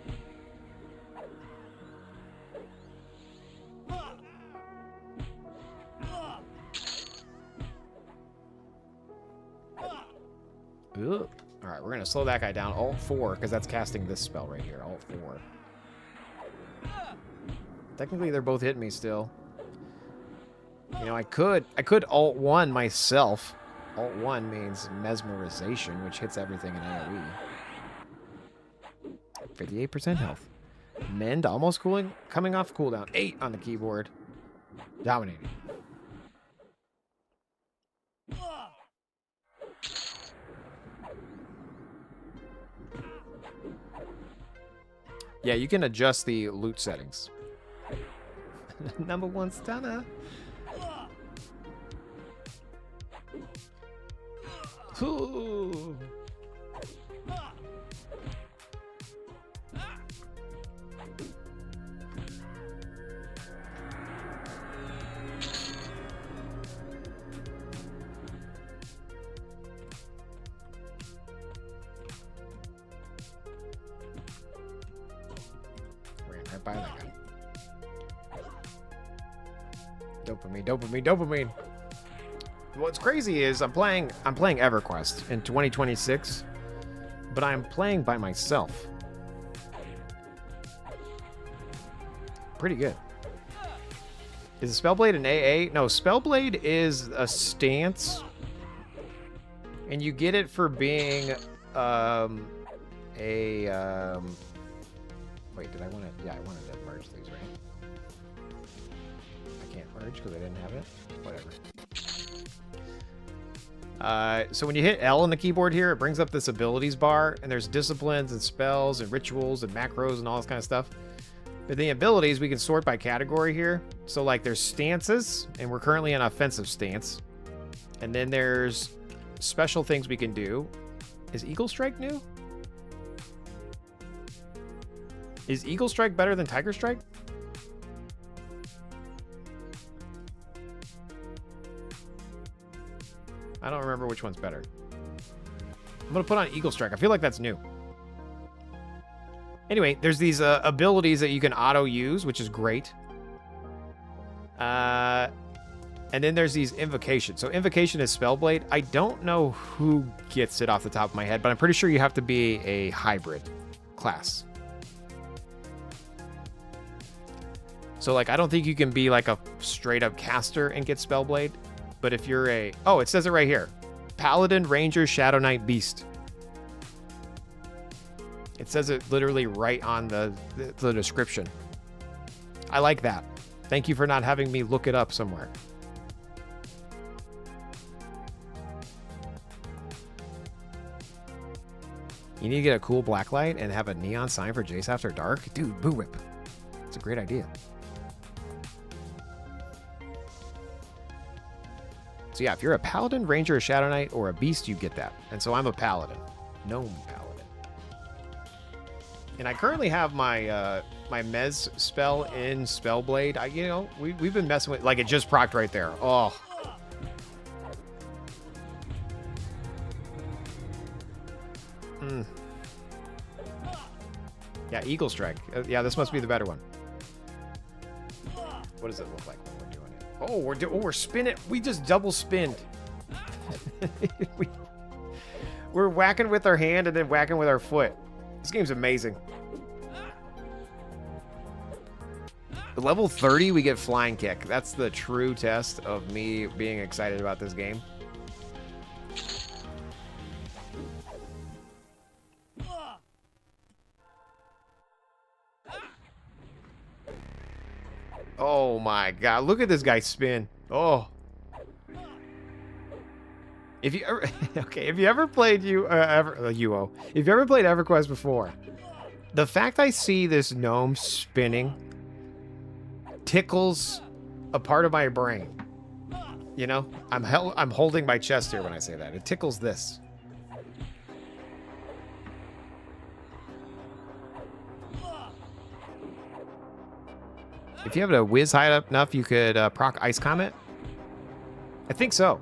Ugh. All right, we're going to slow that guy down. Alt 4, because that's casting this spell right here. Alt 4. Technically, they're both hitting me still. You know, I could Alt 1 myself. Alt 1 means mesmerization, which hits everything in AoE. 58% health. Mend, almost cooling. Coming off cooldown. 8 on the keyboard. Dominating. Yeah, you can adjust the loot settings. Number 1 stunner. Ooh. Ran right by that guy. Dopamine, dopamine, dopamine. What's crazy is I'm playing EverQuest in 2026, but I'm playing by myself. Pretty good. Is Spellblade an AA? No, Spellblade is a stance, and you get it for being wait, did I want to? Yeah, I wanted to merge these, right? I can't merge because I didn't have it. Whatever. So when you hit L on the keyboard here, it brings up this abilities bar, and there's disciplines and spells and rituals and macros and all this kind of stuff. But the abilities, we can sort by category here. So like there's stances, and we're currently in offensive stance. And then there's special things we can do. Is Eagle Strike new? Is Eagle Strike better than Tiger Strike? I don't remember which one's better. I'm going to put on Eagle Strike. I feel like that's new. Anyway, there's these abilities that you can auto-use, which is great. And then there's these invocations. So invocation is Spellblade. I don't know who gets it off the top of my head, but I'm pretty sure you have to be a hybrid class. So, like, I don't think you can be, like, a straight-up caster and get Spellblade. But if you're a... Oh, it says it right here. Paladin, Ranger, Shadow Knight, Beast. It says it literally right on the description. I like that. Thank you for not having me look it up somewhere. You need to get a cool blacklight and have a neon sign for Jace After Dark? Dude, Boo Whip. It's a great idea. So yeah, if you're a Paladin, Ranger, a Shadow Knight, or a Beast, you get that. And so I'm a Paladin. Gnome Paladin. And I currently have my my Mez spell in Spellblade. You know, we've been messing with... Like, it just procced right there. Oh. Yeah, Eagle Strike. Yeah, this must be the better one. What does it look like when we're doing it? Oh, we're spinning. We just double spinned. We're whacking with our hand and then whacking with our foot. This game's amazing. At level 30, we get Flying Kick. That's the true test of me being excited about this game. Oh my god, look at this guy spin. Oh. If you ever okay, if you ever played if you ever played EverQuest before, the fact I see this gnome spinning tickles a part of my brain. You know, I'm holding my chest here when I say that. It tickles this. If you have a whiz high up enough, you could proc Ice Comet. I think so.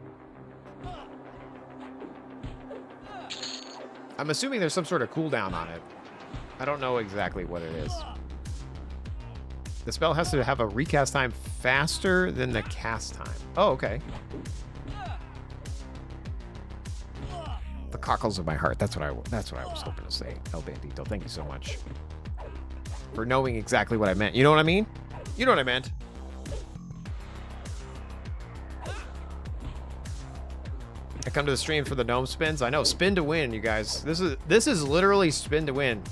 I'm assuming there's some sort of cooldown on it. I don't know exactly what it is. The spell has to have a recast time faster than the cast time. Oh, okay. The cockles of my heart. That's what I was hoping to say. El Bandito, thank you so much for knowing exactly what I meant. You know what I mean? You know what I meant. I come to the stream for the gnome spins. I know, spin to win, you guys. This is literally spin to win.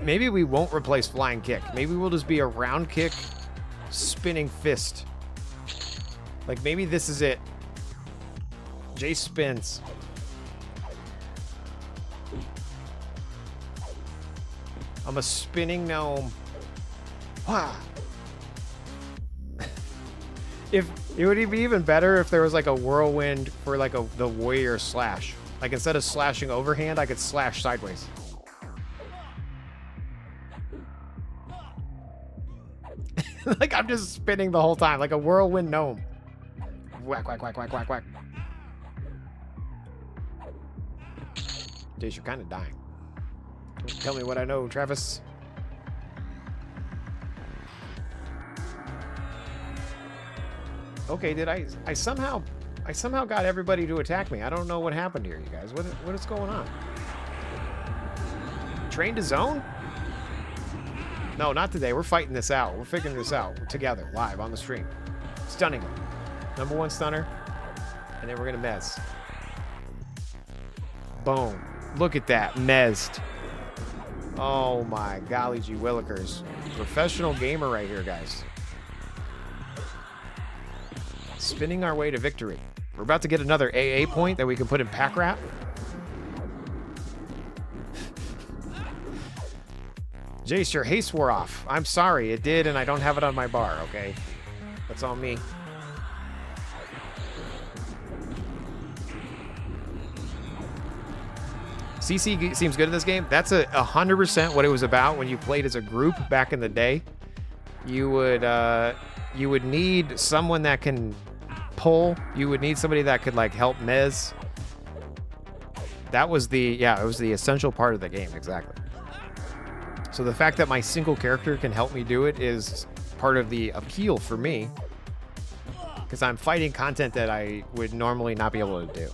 Maybe we won't replace Flying Kick. Maybe we'll just be a round kick, spinning fist. Like, maybe this is it. Jace spins. I'm a spinning gnome. Wow. If it would be even better if there was like a whirlwind for like the warrior slash. Like instead of slashing overhand, I could slash sideways. Like I'm just spinning the whole time, like a whirlwind gnome. Whack, whack, whack, whack, whack, whack. Jace, you're kind of dying. Don't tell me what I know, Travis. Okay, did I somehow got everybody to attack me. I don't know what happened here, you guys. What is going on? Train to zone? No, not today. We're fighting this out. We're figuring this out together, live on the stream. Stunning him. Number 1 stunner. And then we're gonna mez. Boom. Look at that. Mezzed. Oh my golly gee willikers. Professional gamer right here, guys. Spinning our way to victory. We're about to get another AA point that we can put in pack rat. Jace, your haste wore off. I'm sorry, it did, and I don't have it on my bar, okay? That's on me. CC seems good in this game. That's 100% what it was about when you played as a group back in the day. You would need someone that can pull. You would need somebody that could like help mez. That was it was the essential part of the game, exactly. So the fact that my single character can help me do it is part of the appeal for me, because I'm fighting content that I would normally not be able to do.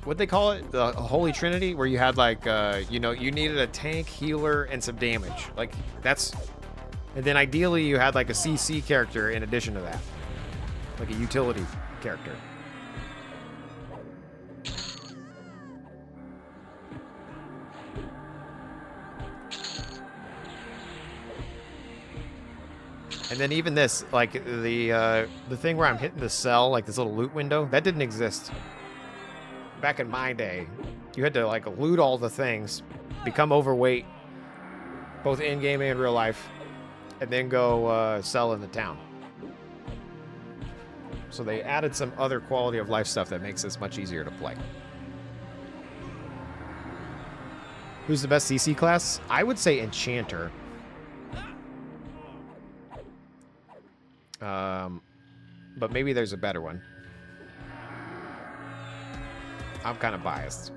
What'd they call it? The Holy Trinity, where you had like, you needed a tank, healer, and some damage. Like that's, and then ideally you had like a CC character in addition to that, like a utility character. And then even this, like the thing where I'm hitting the cell, like this little loot window, that didn't exist. Back in my day, you had to like loot all the things, become overweight, both in game and real life, and then go sell in the town. So they added some other quality of life stuff that makes this much easier to play. Who's the best CC class? I would say Enchanter. But maybe there's a better one. I'm kind of biased.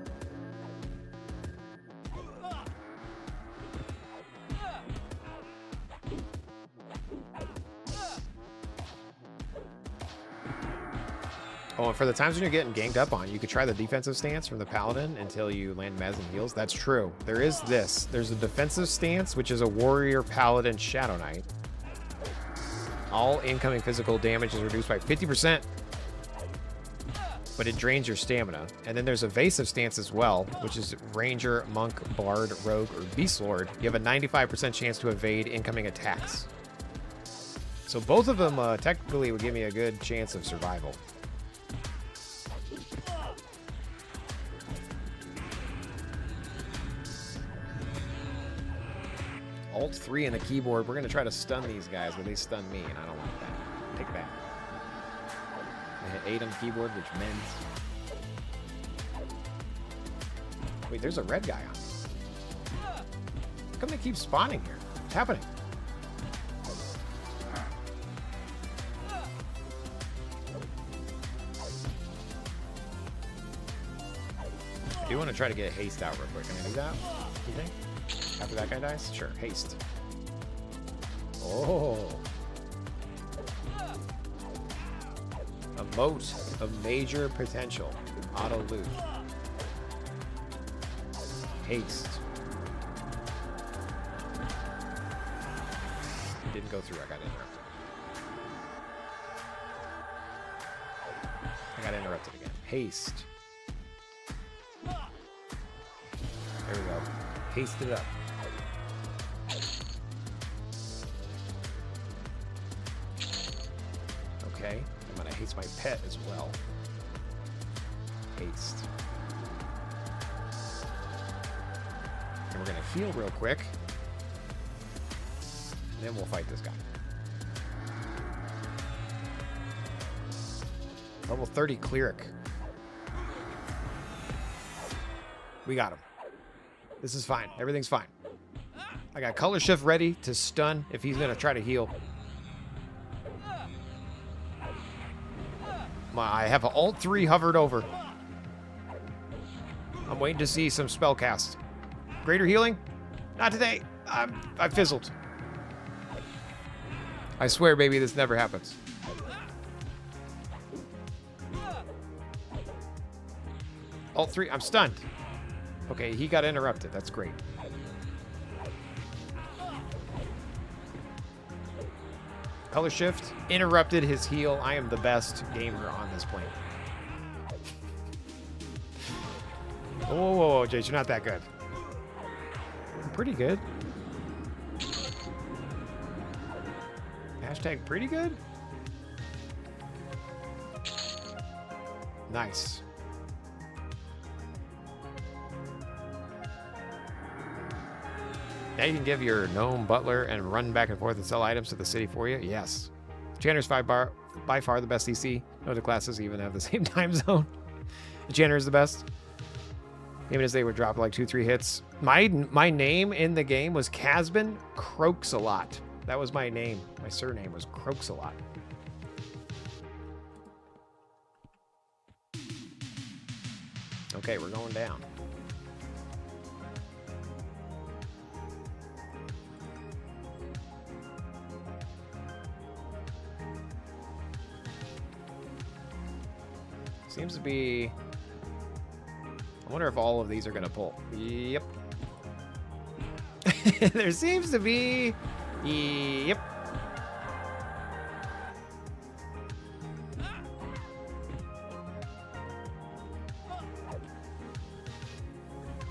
Oh, and for the times when you're getting ganged up on, you could try the defensive stance from the Paladin until you land mez and heals. That's true. There is this. There's a defensive stance, which is a Warrior Paladin Shadow Knight. All incoming physical damage is reduced by 50%, but it drains your stamina. And then there's evasive stance as well, which is Ranger, Monk, Bard, Rogue, or Beast Lord. You have a 95% chance to evade incoming attacks. So both of them technically would give me a good chance of survival. Alt 3 in the keyboard. We're going to try to stun these guys, but they stun me, and I don't like that. Take that. I hit 8 on the keyboard, which mends. Wait, there's a red guy on. How come they keep spawning here? What's happening? I do want to try to get a haste out real quick. Can I do that? You think? After that guy dies? Sure. Haste. Oh. A moat of major potential. Auto loot. Haste. Didn't go through. I got interrupted again. Haste. There we go. Haste it up. Okay, I'm gonna haste my pet as well. Haste. we're going to heal real quick. And then we'll fight this guy. Level 30 cleric. We got him. This is fine. Everything's fine. I got color shift ready to stun if he's going to try to heal. I have an alt 3 hovered over. I'm waiting to see some spell cast. Greater healing? Not today. I fizzled. I swear, baby, this never happens. Alt 3. I'm stunned. Okay, he got interrupted. That's great. Color shift. Interrupted his heal. I am the best gamer on this plane. Whoa, whoa, whoa, Jace, you're not that good. I'm pretty good. Hashtag pretty good? Nice. Now you can give your gnome butler and run back and forth and sell items to the city for you? Yes. Enchanter's by far the best CC. No other classes even have the same time zone. Enchanter is the best. Even as they would drop like 2-3 hits. My name in the game was Casbin Croaks-a-lot. That was my name. My surname was Croaks-a-lot. Okay, we're going down. Seems to be... I wonder if all of these are going to pull. Yep. There seems to be... Yep.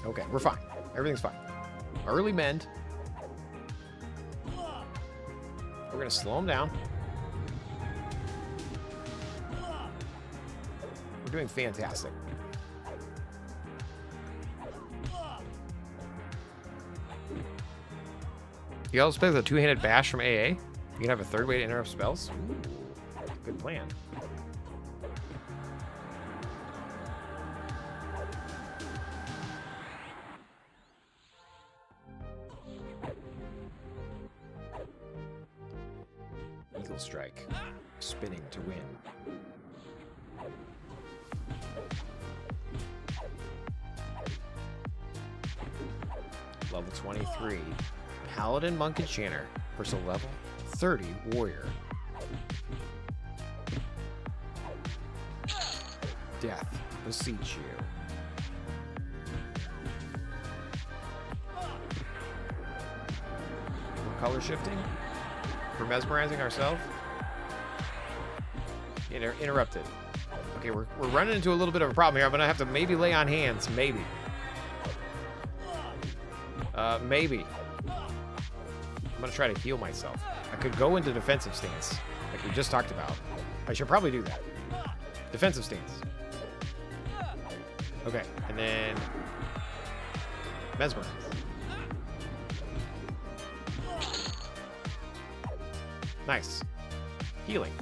Okay, we're fine. Everything's fine. Early mend. We're going to slow him down. We're doing fantastic. You also play with a two-handed bash from AA. You can have a third way to interrupt spells. Ooh, good plan. Eagle strike. Spinning to win. Level 23. Paladin Monk Enchanter versus a level 30 Warrior. Death beseech you. We're color shifting. We're mesmerizing ourselves. Interrupted. Okay, we're running into a little bit of a problem here. I'm gonna have to maybe lay on hands. Maybe. Maybe. I'm gonna try to heal myself. I could go into defensive stance, like we just talked about. I should probably do that. Defensive stance. Okay, and then mesmerize. Nice. Healing.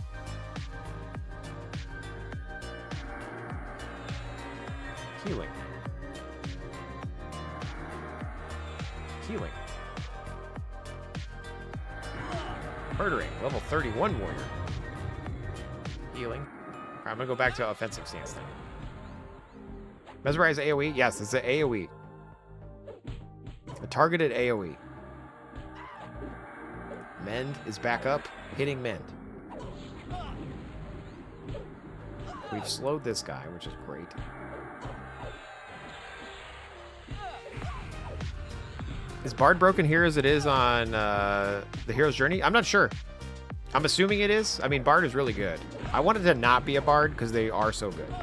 Healing. Healing. Murdering. Level 31 warrior. Healing. Alright, I'm gonna go back to offensive stance then. Mesmerize AoE? Yes, it's an AoE. A targeted AoE. Mend is back up. Hitting mend. We've slowed this guy, which is great. Is Bard broken here as it is on the Hero's Journey? I'm not sure. I'm assuming it is. I mean, Bard is really good. I wanted to not be a Bard because they are so good.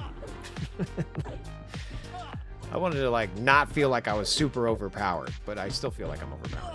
I wanted to, like, not feel like I was super overpowered, but I still feel like I'm overpowered.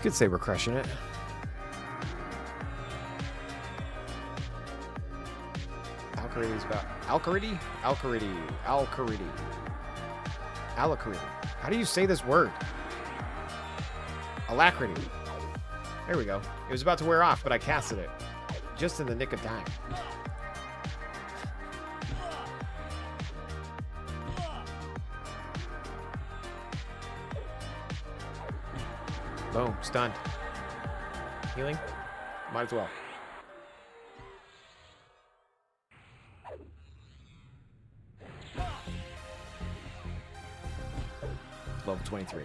could say we're crushing it. Alcaridi's about Alcaridi? Alcaridi. Alcaridi. Alacrity. How do you say this word? Alacrity. There we go. It was about to wear off, but I casted it. Just in the nick of time. Boom. Stunned. Healing? Might as well. Level 23.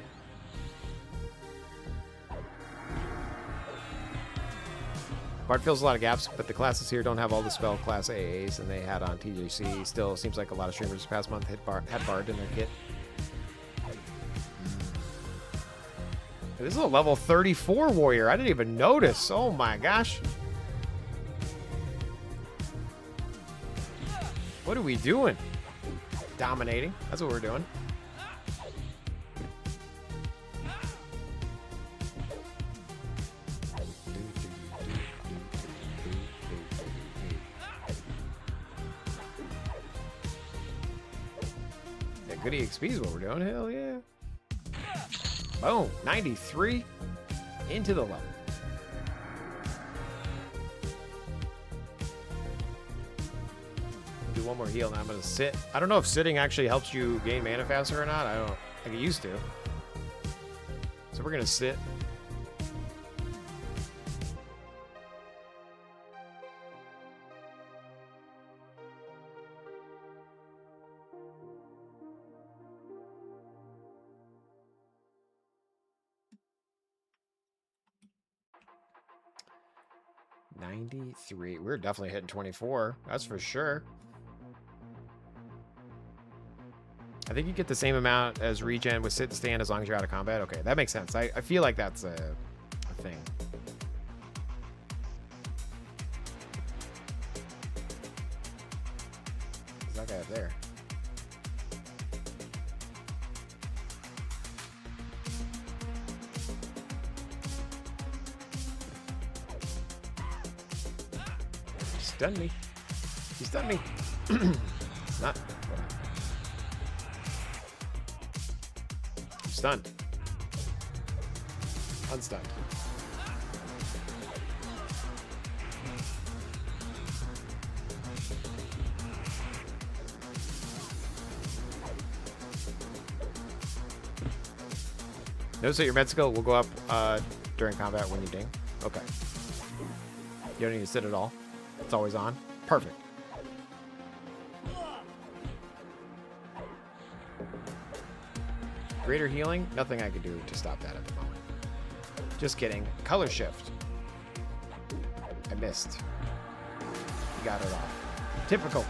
Bard fills a lot of gaps, but the classes here don't have all the spell class AAs and they had on TJC. Still, seems like a lot of streamers this past month had Bard in their kit. This is a level 34 warrior. I didn't even notice. Oh my gosh. What are we doing? Dominating. That's what we're doing. Yeah, good EXP is what we're doing. Hell yeah. Boom. 93 into the level. Do one more heal and I'm gonna sit. I don't know if sitting actually helps you gain mana faster or not. I don't think it used to. So we're gonna sit. $93. We're definitely hitting 24. That's for sure. I think you get the same amount as regen with sit and stand as long as you're out of combat. Okay, that makes sense. I feel like that's a thing. There's that guy up there. Stunned me. He stunned me. Not. I'm stunned. Unstunned. Notice that your med skill will go up during combat when you ding. Okay. You don't need to sit at all. It's always on. Perfect. Greater healing? Nothing I could do to stop that at the moment. Just kidding. Color shift. I missed. You got it off. Typical.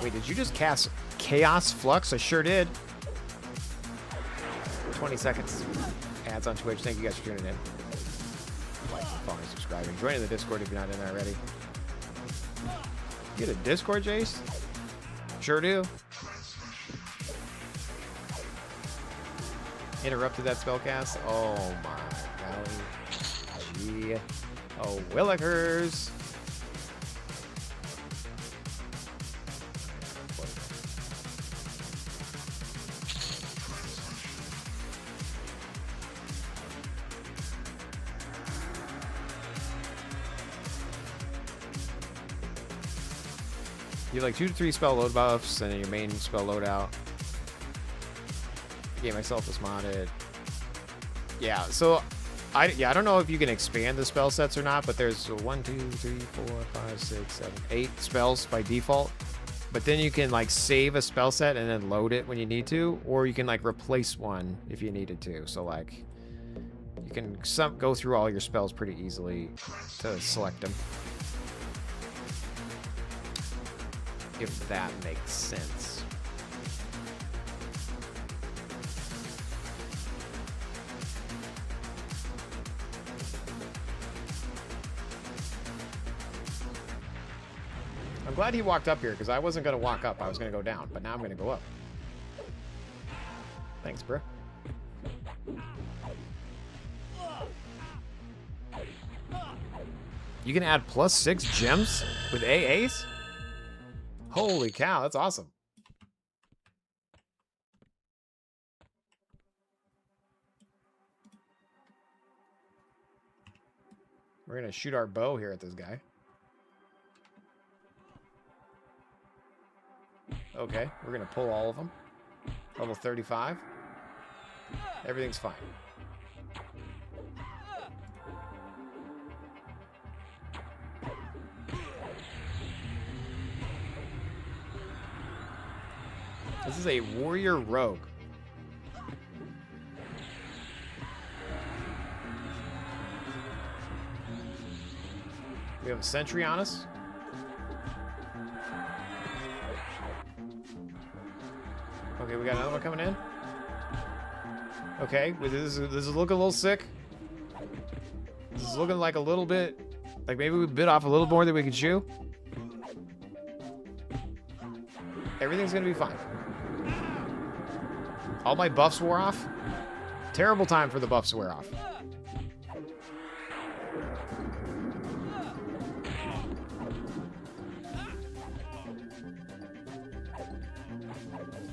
Wait, did you just cast Chaos Flux? I sure did. 20 seconds. Ads on Twitch. Thank you guys for tuning in. Like, following, subscribing. Joining the Discord if you're not in there already. You get a Discord, Jace? Sure do. Interrupted that spellcast. Oh my golly. Gee. Oh, Willikers. You have like 2 to 3 spell load buffs and then your main spell loadout. Game myself is modded. Yeah, so I don't know if you can expand the spell sets or not, but there's 1, 2, 3, 4, 5, 6, 7, 8 spells by default. But then you can like save a spell set and then load it when you need to, or you can like replace one if you needed to. So like you can go through all your spells pretty easily to select them. If that makes sense. I'm glad he walked up here, because I wasn't going to walk up. I was going to go down, but now I'm going to go up. Thanks, bro. You can add +6 gems with AAs? Holy cow, that's awesome. We're going to shoot our bow here at this guy. Okay, we're going to pull all of them. Level 35. Everything's fine. This is a warrior rogue. We have a sentry on us. Okay, we got another one coming in. Okay, this is looking a little sick. This is looking like a little bit, like maybe we bit off a little more than we could chew. Everything's gonna be fine. All my buffs wore off. Terrible time for the buffs to wear off.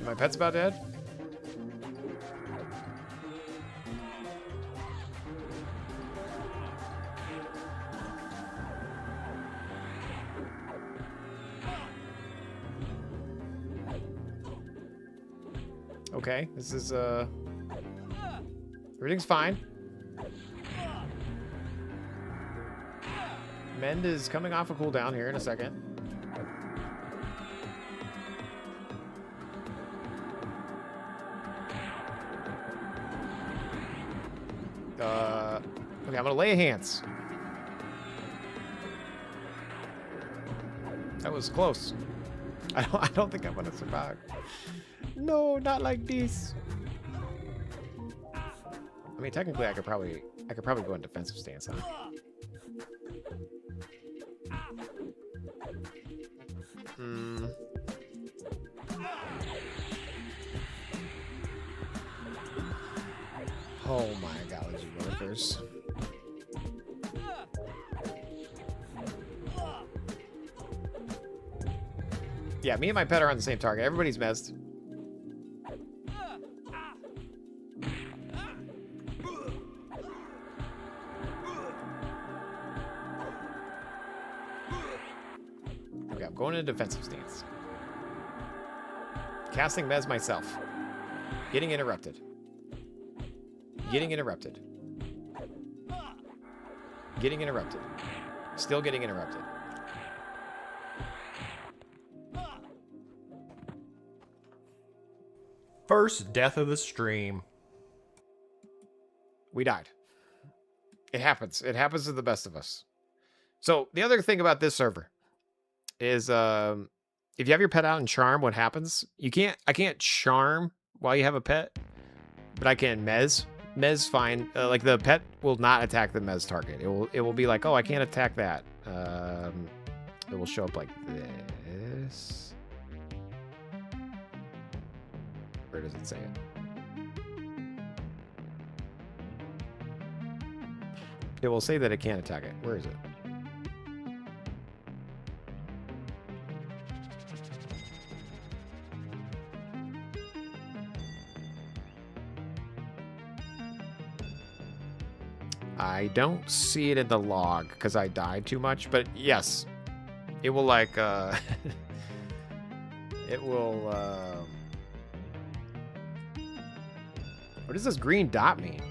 My pet's about dead. Okay, this is everything's fine. Mend is coming off a cooldown here in a second. Okay, I'm gonna lay hands. That was close. I don't think I'm gonna survive. No, not like this. I mean, technically, I could probably go in defensive stance, huh? Oh my golly, workers. Yeah, me and my pet are on the same target. Everybody's mezzed. Okay, I'm going into defensive stance. Casting mez myself. Getting interrupted. Getting interrupted. Getting interrupted. Still getting interrupted. First death of the stream. We died. It happens. It happens to the best of us. So the other thing about this server is if you have your pet out in charm, what happens? I can't charm while you have a pet, but I can mez. Mez fine. Like the pet will not attack the mez target. It will be like, oh, I can't attack that. It will show up like this. Where does it say it? It will say that it can't attack it. Where is it? I don't see it in the log because I died too much, but yes, it will like, it will, what does this green dot mean?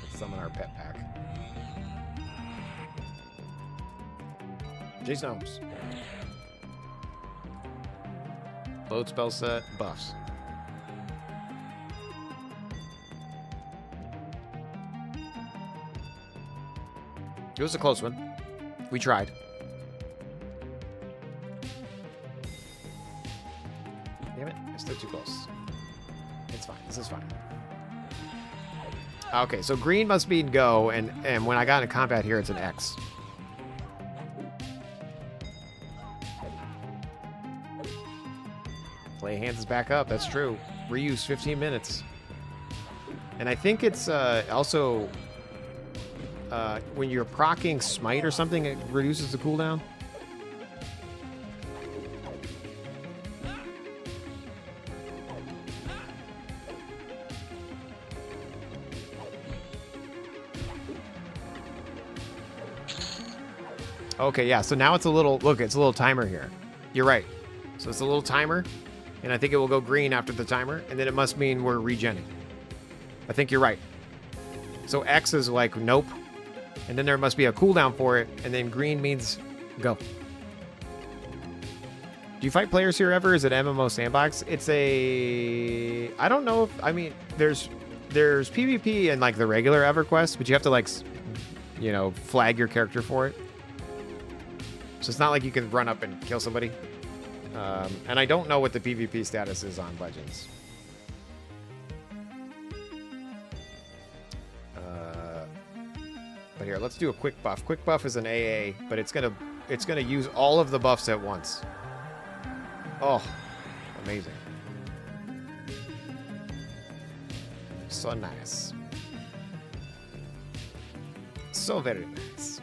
Let's summon our pet pack. Jaseowns. Load spell set, buffs. It was a close one. We tried. Damn it, I stood too close. It's fine. This is fine. Okay, so green must mean go, and when I got into combat here, it's an X. Play hands is back up. That's true. Reuse 15 minutes. And I think it's also when you're proccing smite or something, it reduces the cooldown. Okay, yeah, so now it's a little, look, it's a little timer here. You're right. So it's a little timer, and I think it will go green after the timer, and then it must mean we're regenning. I think you're right. So X is like, nope. And then there must be a cooldown for it, and then green means go. Do you fight players here ever? Is it MMO sandbox? It's a... I don't know if... I mean, there's PvP in, like, the regular EverQuest, but you have to, like, you know, flag your character for it. So it's not like you can run up and kill somebody. And I don't know what the PvP status is on Legends. But here, let's do a quick buff. Quick buff is an AA, but it's gonna use all of the buffs at once. Oh, amazing. So nice. So very nice.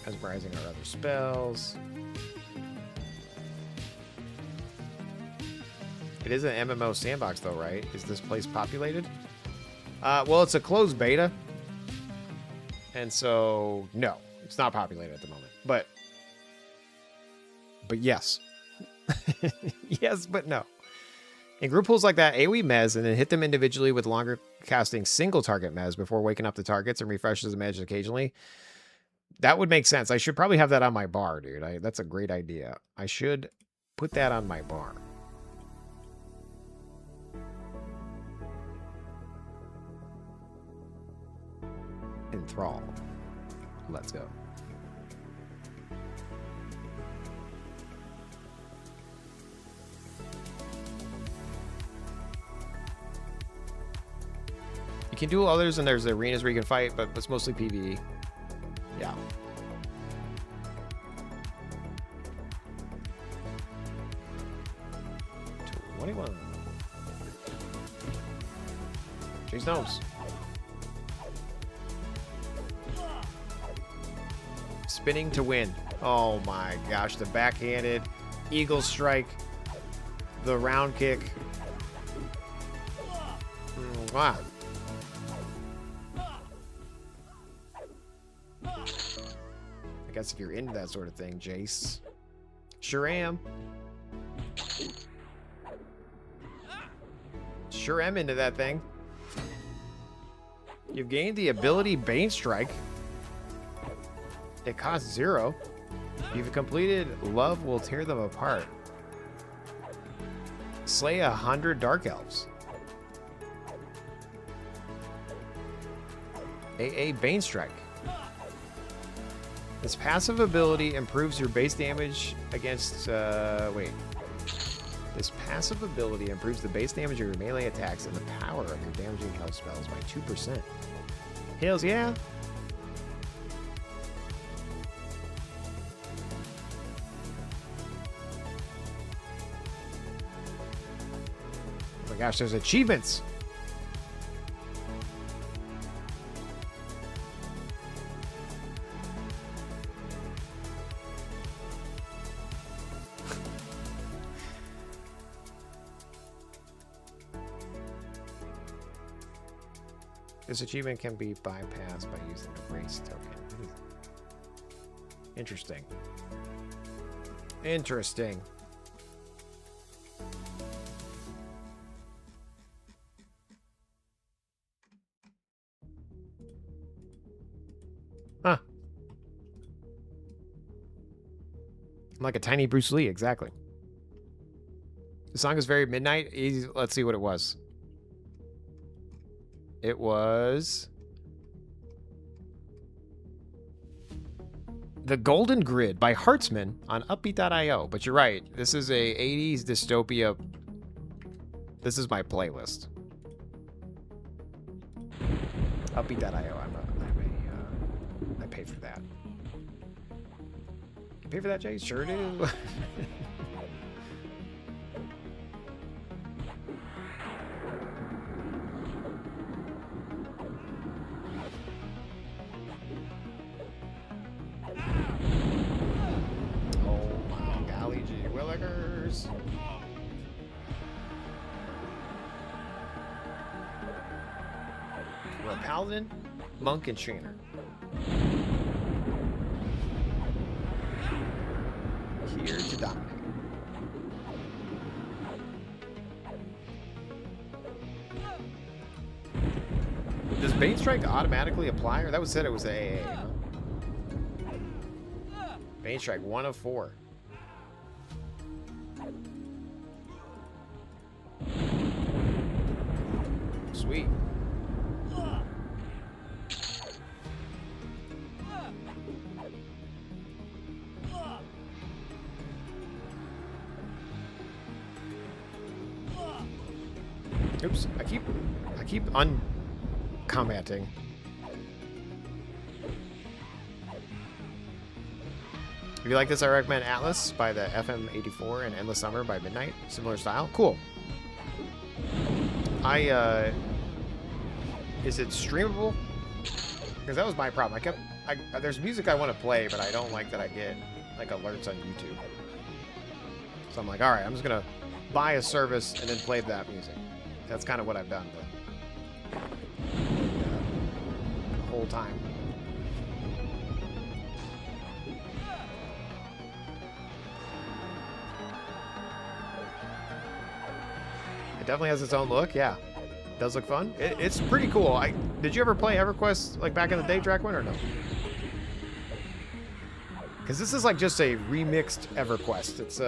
Mesmerizing our other spells. It is an MMO sandbox though, right? Is this place populated? Well, it's a closed beta. And so, no, it's not populated at the moment. But yes. Yes, but no. In group pools like that, AoE mez and then hit them individually with longer casting single target mez before waking up the targets and refreshes the mez occasionally. That would make sense. I should probably have that on my bar, dude. That's a great idea. I should put that on my bar. Enthrall. Let's go. You can do others, and there's arenas where you can fight, but it's mostly PvE. Yeah. $21. Jaseowns. Spinning to win. Oh my gosh, the backhanded eagle strike, the round kick. Wow. I guess if you're into that sort of thing, Jace. Sure am. Sure am into that thing. You've gained the ability Bane Strike. It costs 0. You've completed Love Will Tear Them Apart. Slay 100 Dark Elves. AA Bane Strike. This passive ability improves your base damage against, This passive ability improves the base damage of your melee attacks and the power of your damaging health spells by 2%. Hells yeah! Oh my gosh, there's achievements! This achievement can be bypassed by using the race token. Interesting. Interesting. Huh. I'm like a tiny Bruce Lee, exactly. The song is very midnight. Easy. Let's see what it was. It was The Golden Grid by Hartzman on upbeat.io. But you're right. This is a 80s dystopia This is my playlist. Upbeat.io. I pay for that. You pay for that, Jay? Sure do. We're a paladin, monk, enchanter. Here to dominate. Does Bane Strike automatically apply? Or that was said it was a AA, huh? Bane Strike, 1 of 4. Sweet. Oops, I keep uncombating. If you like this, I recommend Atlas by the FM84 and Endless Summer by Midnight. Similar style. Cool. Is it streamable? Because that was my problem. There's music I want to play, but I don't like that I get like alerts on YouTube. So I'm like, all right, I'm just gonna buy a service and then play that music. That's kind of what I've done the whole time. It definitely has its own look, yeah. It does look fun. It's pretty cool. Did you ever play EverQuest like back in the day, Drakwin, or no? Because this is like just a remixed EverQuest. It's you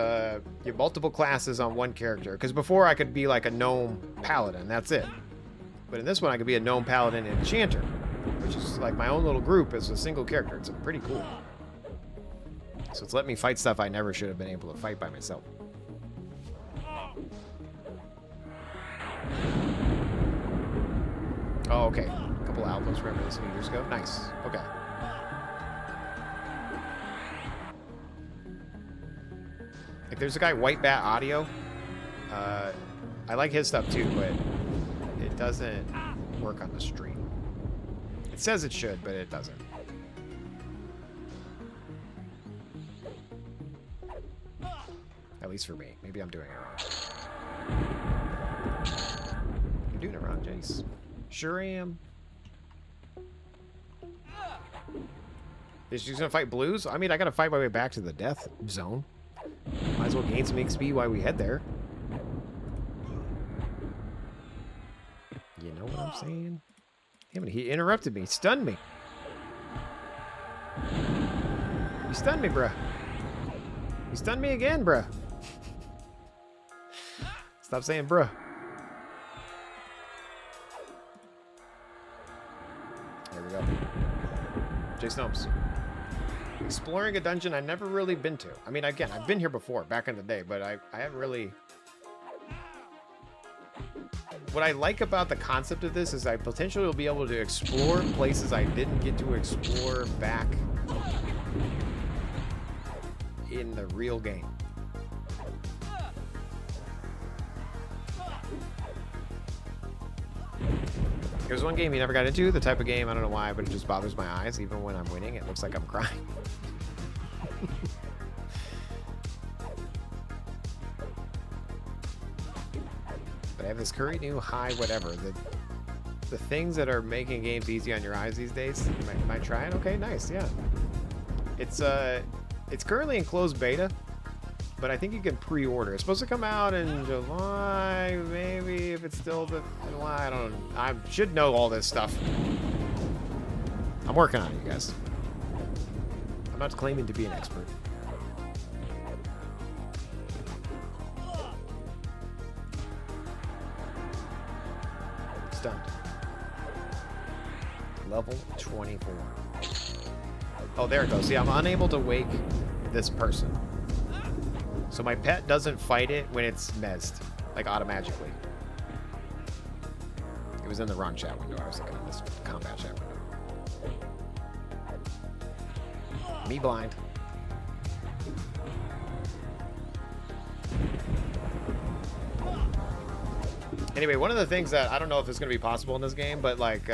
have multiple classes on one character. Because before I could be like a Gnome Paladin, that's it. But in this one I could be a Gnome Paladin Enchanter, which is like my own little group as a single character. It's pretty cool. So it's let me fight stuff I never should have been able to fight by myself. Oh, okay. A couple albums, remember this a few years ago? Nice. Okay. Like, there's a guy, White Bat Audio. I like his stuff too, but it doesn't work on the stream. It says it should, but it doesn't. At least for me. Maybe I'm doing it wrong. You're doing it wrong, Jace. Sure am. Is she gonna fight blues? I mean, I gotta fight my way back to the death zone. Might as well gain some XP while we head there. You know what I'm saying? Damn it, he interrupted me. Stunned me. You stunned me, bruh. You stunned me again, bruh. Stop saying bruh. There we go. Jaseowns. Exploring a dungeon I've never really been to. I mean, again, I've been here before, back in the day, but I haven't really... What I like about the concept of this is I potentially will be able to explore places I didn't get to explore back in the real game. There's one game you never got into, the type of game, I don't know why, but it just bothers my eyes. Even when I'm winning, it looks like I'm crying. But I have this curry new high whatever. The things that are making games easy on your eyes these days, you might try it? Okay, nice, yeah. It's currently in closed beta, but I think you can pre-order. It's supposed to come out in July, maybe, if it's still July. I don't know. I should know all this stuff. I'm working on it, you guys. I'm not claiming to be an expert. Stunned. Level 24. Oh, there it goes. See, I'm unable to wake this person. So my pet doesn't fight it when it's mezzed, like automatically. It was in the wrong chat window. I was looking at this combat chat window. Me blind. Anyway, one of the things that I don't know if it's going to be possible in this game, but like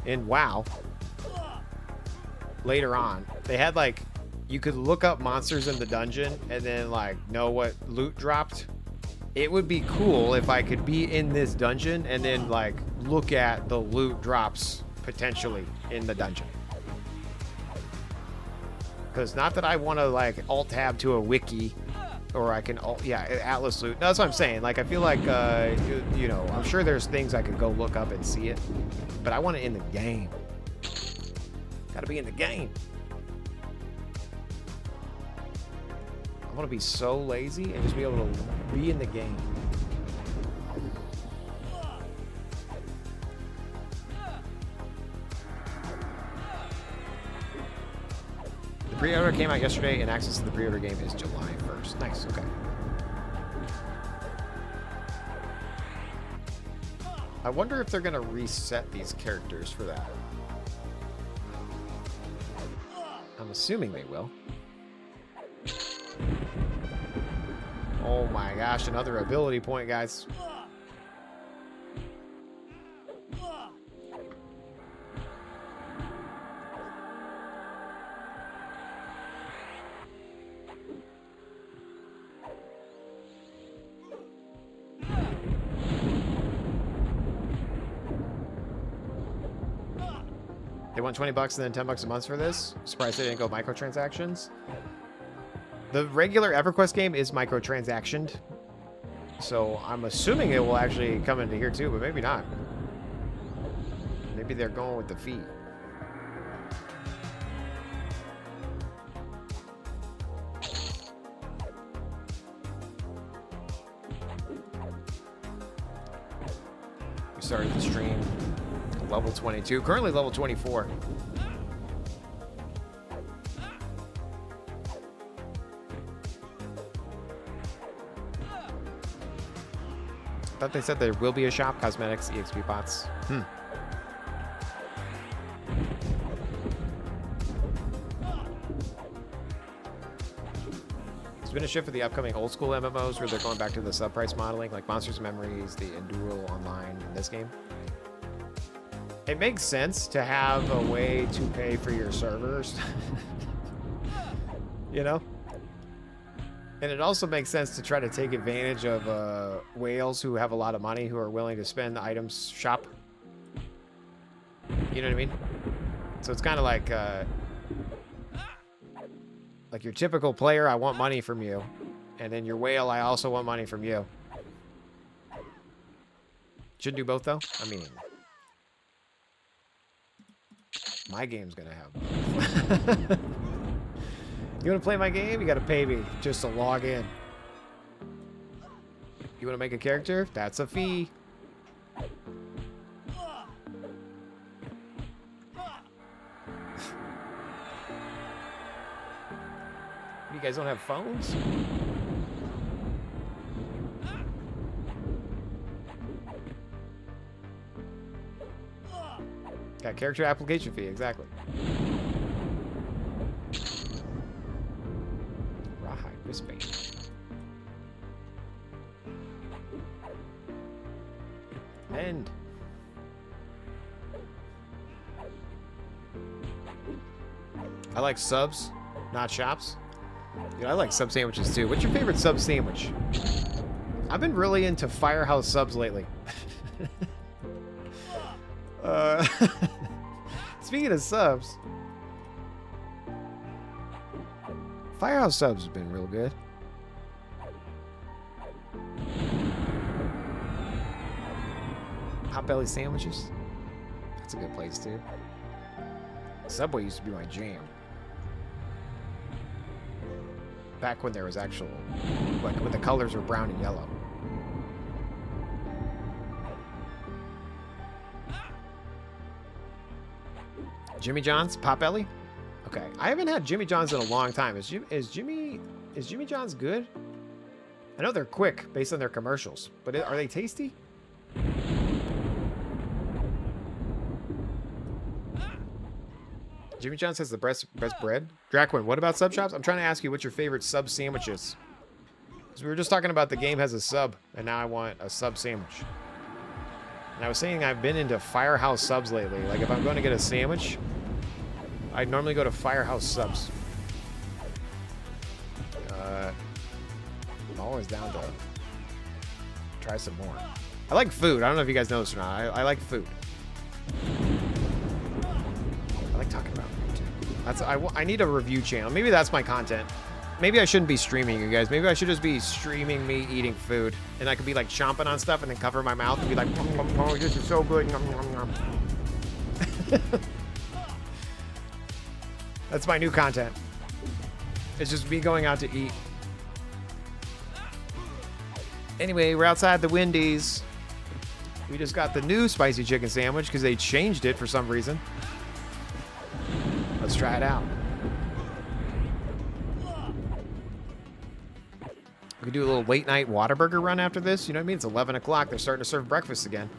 in WoW, later on, they had like, you could look up monsters in the dungeon and then like know what loot dropped. It would be cool if I could be in this dungeon and then like look at the loot drops potentially in the dungeon. Because not that I want to like alt tab to a wiki, or I can alt, yeah, Atlas loot. That's what I'm saying. Like I feel like you know, I'm sure there's things I could go look up and see it, but I want it in the game. Got to be in the game. I want to be so lazy and just be able to be in the game. The pre-order came out yesterday, and access to the pre-order game is July 1st. Nice, okay. I wonder if they're going to reset these characters for that. I'm assuming they will. Oh my gosh, another ability point, guys. They want 20 bucks and then 10 bucks a month for this. Surprised they didn't go microtransactions. The regular EverQuest game is microtransactioned, so I'm assuming it will actually come into here too, but maybe not. Maybe they're going with the fee. We started the stream level 22, currently level 24. I thought they said there will be a shop, cosmetics, EXP bots. There's been a shift for the upcoming old school MMOs where they're going back to the sub price modeling, like Monsters Memories, the Enduro Online in this game. It makes sense to have a way to pay for your servers. You know? And it also makes sense to try to take advantage of whales who have a lot of money, who are willing to spend the items shop. You know what I mean? So it's kind of like your typical player, I want money from you. And then your whale, I also want money from you. Should do both, though. I mean, my game's going to have both. You want to play my game? You got to pay me just to log in. You want to make a character? That's a fee. You guys don't have phones? Got character application fee, exactly. Space. End. I like subs, not shops. Dude, I like sub sandwiches too. What's your favorite sub sandwich? I've been really into Firehouse subs lately. Speaking of subs, Firehouse subs has been real good. Potbelly sandwiches. That's a good place too. Subway used to be my jam. Back when there was actual, like when the colors were brown and yellow. Jimmy John's, Potbelly? Okay, I haven't had Jimmy John's in a long time. Is Jimmy John's good? I know they're quick based on their commercials, but are they tasty? Jimmy John says the best bread. Draquin, what about sub shops? I'm trying to ask you what your favorite sub sandwiches. Because we were just talking about the game has a sub, and now I want a sub sandwich. And I was saying I've been into Firehouse subs lately. Like if I'm going to get a sandwich, I'd normally go to Firehouse subs. I'm always down to try some more. I like food. I don't know if you guys know this or not. I like food. I like talking about food too. I need a review channel. Maybe that's my content. Maybe I shouldn't be streaming, you guys. Maybe I should just be streaming me eating food. And I could be like chomping on stuff and then cover my mouth and be like, oh, this is so good. That's my new content. It's just me going out to eat. Anyway, we're outside the Wendy's. We just got the new spicy chicken sandwich because they changed it for some reason. Let's try it out. We could do a little late night Whataburger run after this. You know what I mean? It's 11 o'clock. They're starting to serve breakfast again.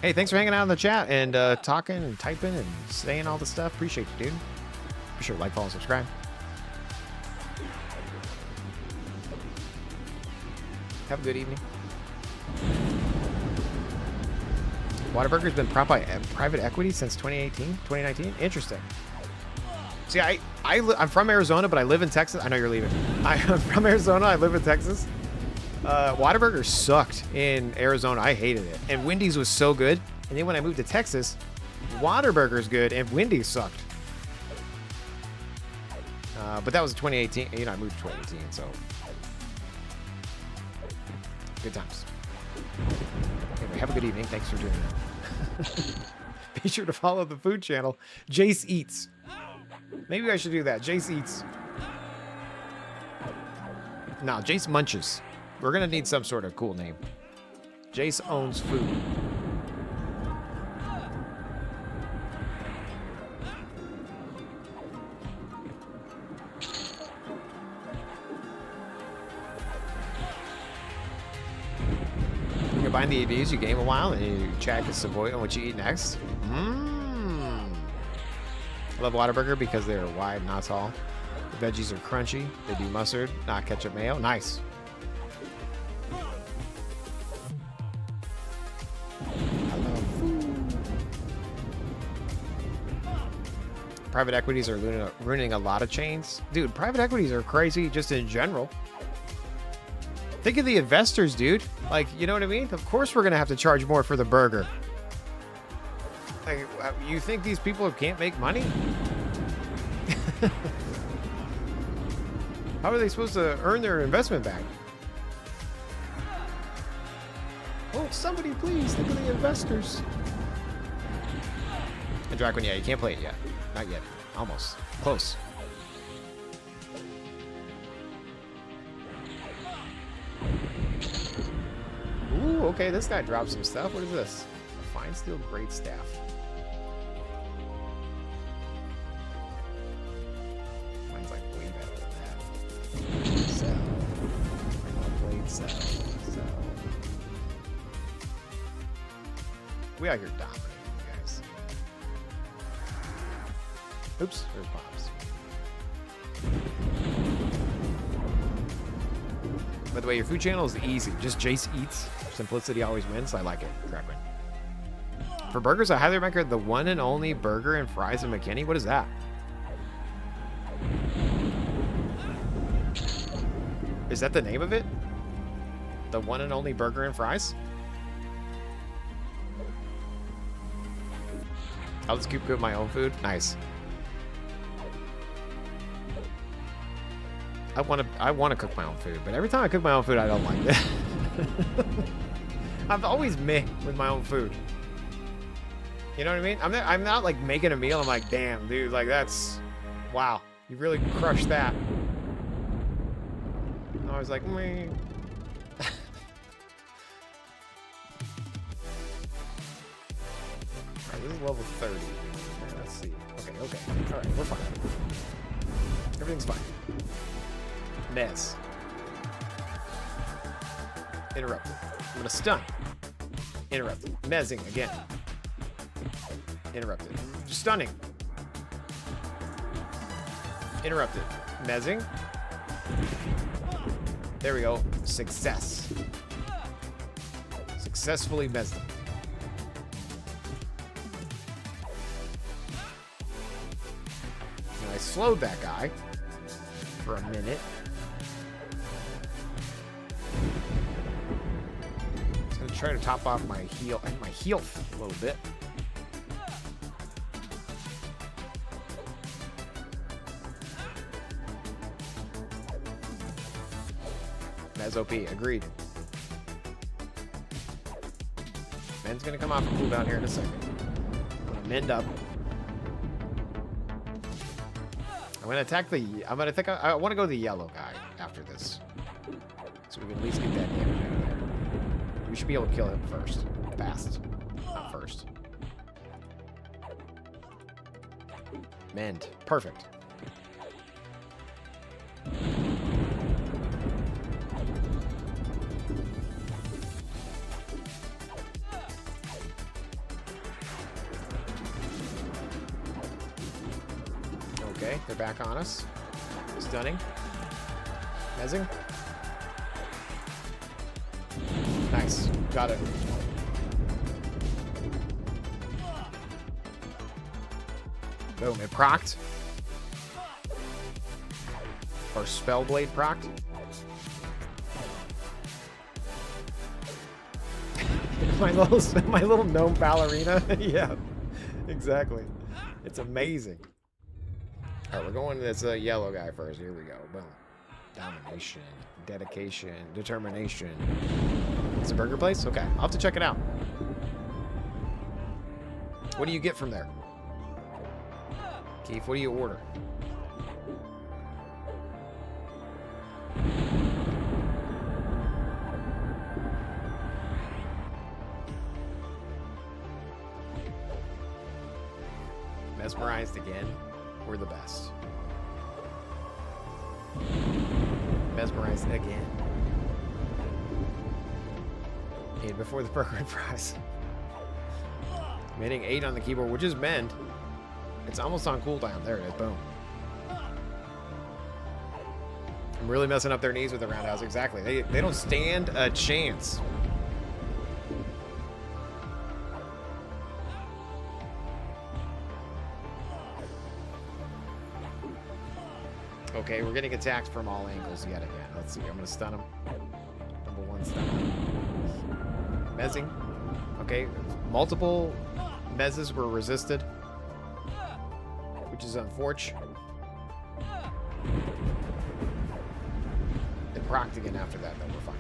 Hey, thanks for hanging out in the chat and talking and typing and saying all the stuff. Appreciate you, dude. Be sure to like, follow, and subscribe. Have a good evening. Whataburger's been propped by private equity since 2019? Interesting. See, I'm from Arizona, but I live in Texas. I know you're leaving. I'm from Arizona. I live in Texas. Whataburger sucked in Arizona. I hated it. And Wendy's was so good. And then when I moved to Texas, Whataburger's good and Wendy's sucked. But that was 2018. You know, I moved in 2018, so good times. Anyway, have a good evening. Thanks for doing that. Be sure to follow the food channel, Jace Eats. Maybe I should do that. Jace Eats. No, Jace Munches. We're going to need some sort of cool name. Jace owns food. You combine the EVs, you game a while, and you chat with Savoy on what you eat next. I love Whataburger because they're wide, not tall. The veggies are crunchy. They do mustard, not ketchup mayo. Nice. Private equities are ruining a lot of chains. Dude, private equities are crazy just in general. Think of the investors, dude. Like, you know what I mean? Of course we're going to have to charge more for the burger. Like, you think these people can't make money? How are they supposed to earn their investment back? Oh, somebody please think of the investors. And Draquin, yeah, you can't play it yet. Not yet. Almost. Close. Ooh, okay, this guy dropped some stuff. What is this? A fine steel great staff. Mine's like way better than that. Sell. Blade sell. Sell. We out here dominating, you guys. Oops, there's Bob's. By the way, your food channel is easy. Just Jace Eats. Simplicity always wins. I like it. Correctly. For burgers, I highly recommend the one and only burger and fries in McKinney. What is that? Is that the name of it? The one and only burger and fries? I'll just keep cooking my own food. Nice. I want to cook my own food, but every time I cook my own food, I don't like it. I'm always meh with my own food. You know what I mean? I'm not like making a meal. I'm like, damn, dude, like that's, wow, you really crushed that. And I was like, meh. Alright, this is level 30. Let's see. Okay. Alright, we're fine. Everything's fine. Mess. Interrupted. I'm gonna stun. Interrupted. Mezzing again. Interrupted. Stunning. Interrupted. Mezzing. There we go. Success. Successfully mezzed him. And I slowed that guy for a minute. Just gonna try to top off my heal and my health a little bit. Mez OP, agreed. Men's gonna come off a cooldown here in a second. I'm gonna mend up. I'm gonna attack the. I want to go the yellow guy after this, so we can at least get that damage out of there. We should be able to kill him first, fast, not first. Mend, perfect. Okay, they're back on us. Stunning. Mezzing. Nice. Got it. Boom, it procced. Or Spellblade procced. my little gnome ballerina. Yeah, exactly. It's amazing. All right, we're going to this yellow guy first. Here we go. Boom. Domination, dedication, determination. It's a burger place? Okay, I'll have to check it out. What do you get from there? Keith, what do you order? Mesmerized again. We're the best. Mesmerized again. And before the burger and fries. I'm hitting 8 on the keyboard, which is mend. It's almost on cooldown. There it is. Boom. I'm really messing up their knees with the roundhouse. Exactly. They don't stand a chance. Okay, we're getting attacked from all angles yet again. Let's see. I'm going to stun him. Number 1 stun. Mezzing. Okay, multiple mezzes were resisted, which is unfortunate. It procced again after that, though. We're fine.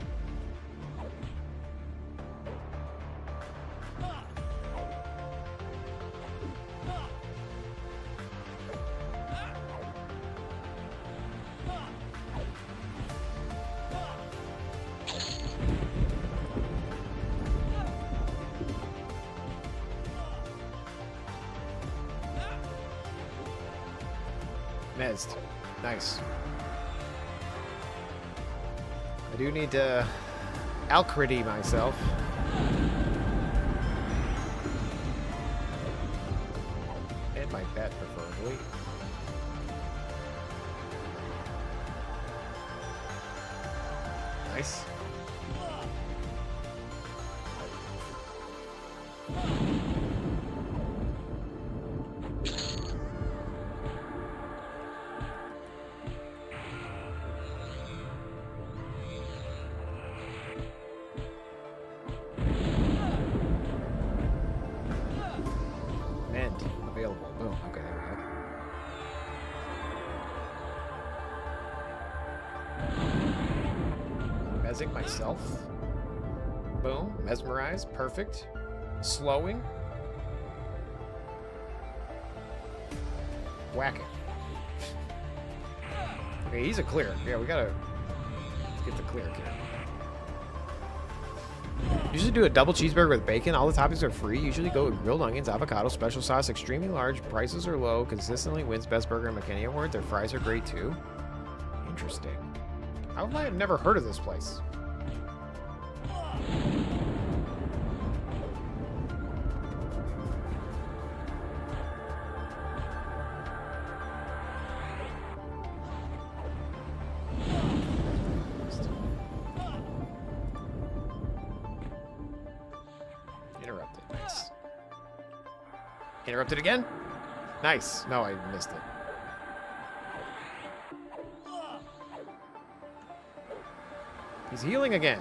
Mezzed. Nice. I do need to Alcredy myself. And my pet, preferably. Nice. Available. Boom. Okay, there we go. Mezzing myself. Boom. Mesmerize. Perfect. Slowing. Whacking. Okay, he's a clear. Yeah, we gotta get the clear here. Usually do a double cheeseburger with bacon. All the toppings are free. Usually go with grilled onions, avocado, special sauce, extremely large. Prices are low. Consistently wins Best Burger and McKinney Award. Their fries are great too. Interesting. How have I never heard of this place? Interrupted again? Nice. No, I missed it. He's healing again.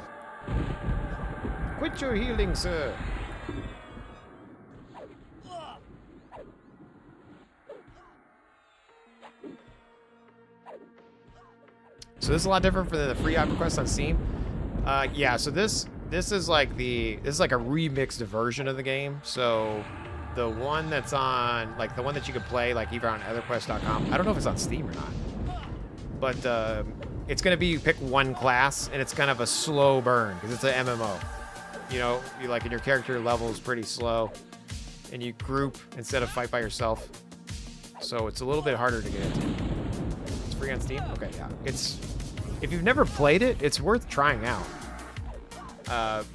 Quit your healing, sir. So this is a lot different from the free EverQuest on Steam. Yeah, so this is like a remixed version of the game. So the one that's on, like the one that you could play like either on EverQuest.com. I don't know if it's on Steam or not. But it's gonna be you pick one class and it's kind of a slow burn because it's an MMO. You know, and your character level is pretty slow, and you group instead of fight by yourself. So it's a little bit harder to get into. It's free on Steam? Okay, yeah. If you've never played it, it's worth trying out.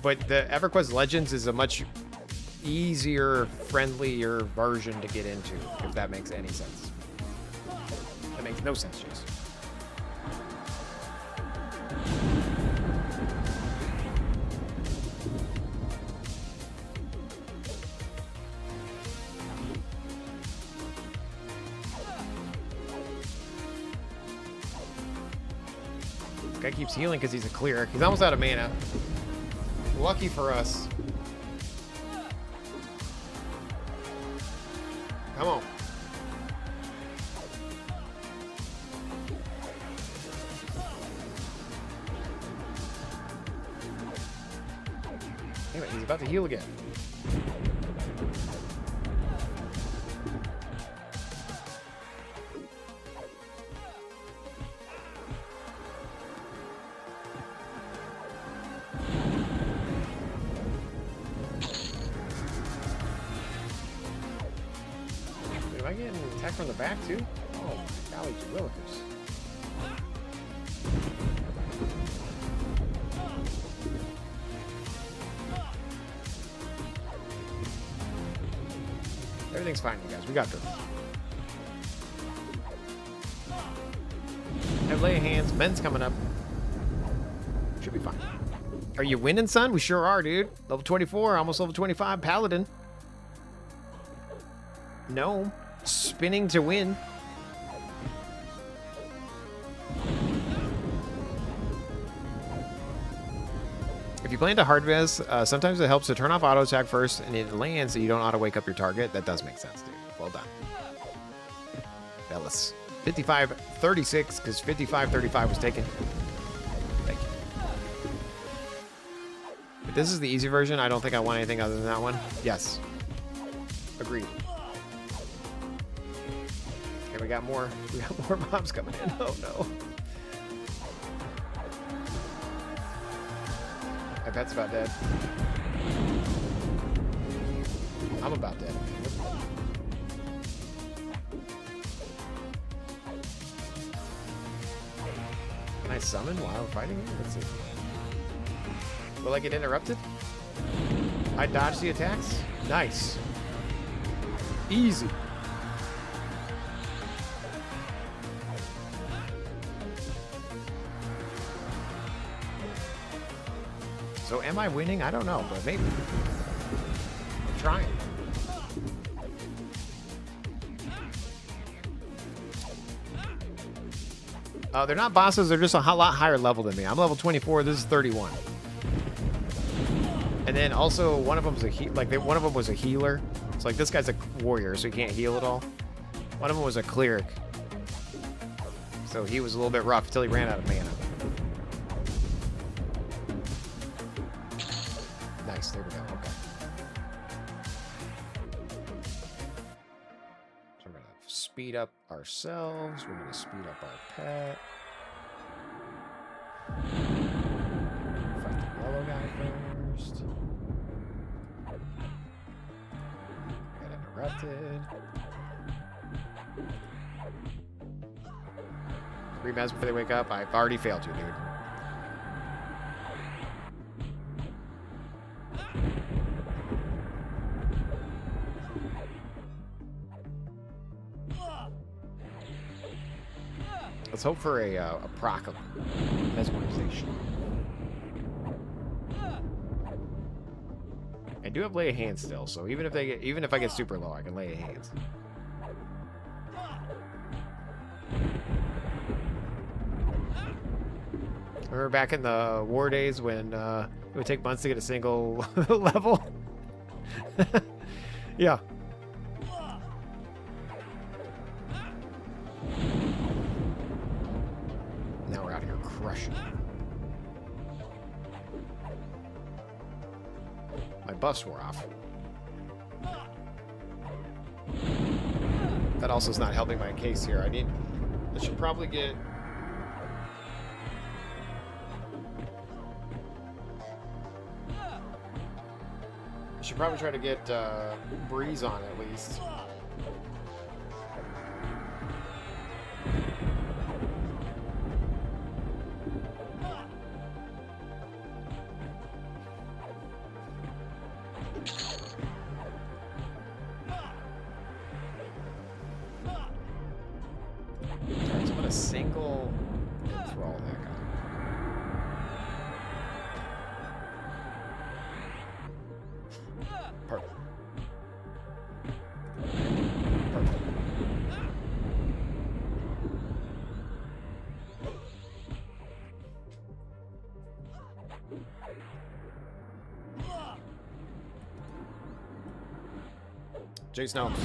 But the EverQuest Legends is a much easier, friendlier version to get into, if that makes any sense. That makes no sense, Jace. Guy keeps healing because he's a cleric. He's almost out of mana. Lucky for us. Come on. Damn it, he's about to heal again. Am I getting attacked from the back too? Oh my golly, willikers. Everything's fine, you guys. We got this. Have lay of hands. Ben's coming up. Should be fine. Are you winning, son? We sure are, dude. Level 24, almost level 25. Paladin. Gnome. Spinning to win. If you play into hard res, sometimes it helps to turn off auto attack first and it lands so you don't auto wake up your target. That does make sense, dude. Well done. Bellis. 55-36, because 55-35 was taken. Thank you. If this is the easy version, I don't think I want anything other than that one. Yes. Agreed. Okay, we got more mobs coming in. Oh no. My pet's about dead. I'm about dead. Can I summon while fighting him? Let's see. Will I get interrupted? I dodged the attacks? Nice. Easy. So am I winning? I don't know, but maybe. I'm trying. They're not bosses, they're just a lot higher level than me. I'm level 24, this is 31. And then also one of them's one of them was a healer. It's like this guy's a warrior, so he can't heal at all. One of them was a cleric. So he was a little bit rough until he ran out of mana. Nice, there we go. Okay. So we're gonna speed up ourselves. We're gonna speed up our pet. Fight the yellow guy first. Get interrupted. 3 minutes before they wake up. I've already failed you, dude. Let's hope for a proc of mesmerization. I do have lay of hands still, so even if I get super low, I can lay of hands. Remember back in the war days when it would take months to get a single level? Yeah. Now we're out here crushing. My buffs wore off. That also is not helping my case here. I should probably get... I should probably try to get Breeze on at least. Alright, so I'm gonna single enthrall that guy. Perfect. Perfect. Jaseowns.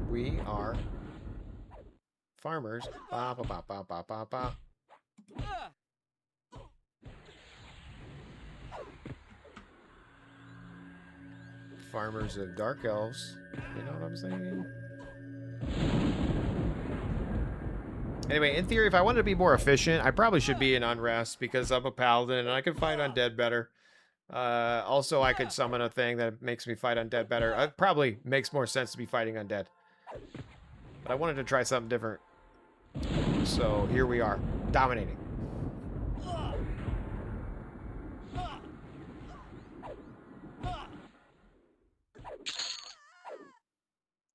We are farmers. Ba, ba, ba, ba, ba, ba, ba. Farmers of dark elves. You know what I'm saying? Anyway, in theory, if I wanted to be more efficient, I probably should be in Unrest because I'm a paladin and I can fight undead better. Also, I could summon a thing that makes me fight undead better. It probably makes more sense to be fighting undead. But I wanted to try something different. So here we are, dominating.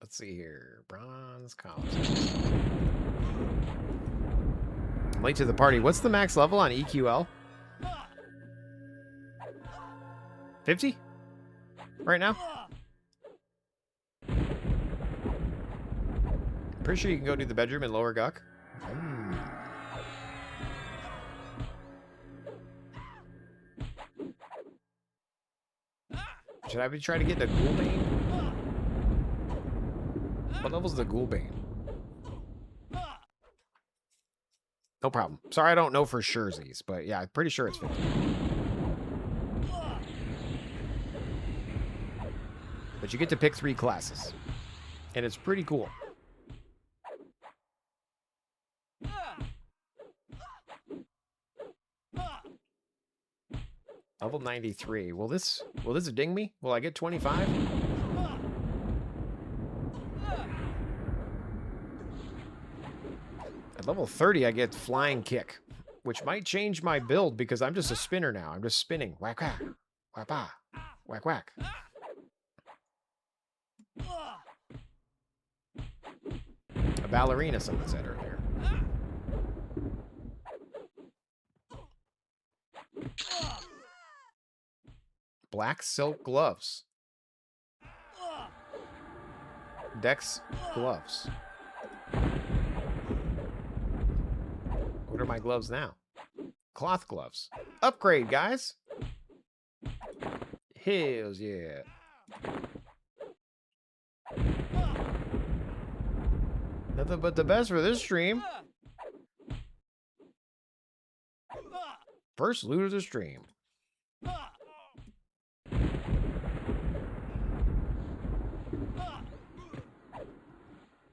Let's see here. Bronze columns. I'm late to the party. What's the max level on EQL? 50? Right now? Pretty sure you can go to the bedroom and lower Guck. Should I be trying to get the Ghoulbane? What level's the Ghoulbane? No problem. Sorry, I don't know for surezies, but yeah, I'm pretty sure it's 50. But you get to pick 3 classes. And it's pretty cool. Level 93. Will this ding me? Will I get 25? At level 30, I get Flying Kick, which might change my build because I'm just a spinner now. I'm just spinning. Whack, whack. Whack, whack. Whack, whack. A ballerina, someone said earlier. Black silk gloves. Dex gloves. What are my gloves now? Cloth gloves. Upgrade, guys. Hells yeah. Nothing but the best for this stream. First loot of the stream.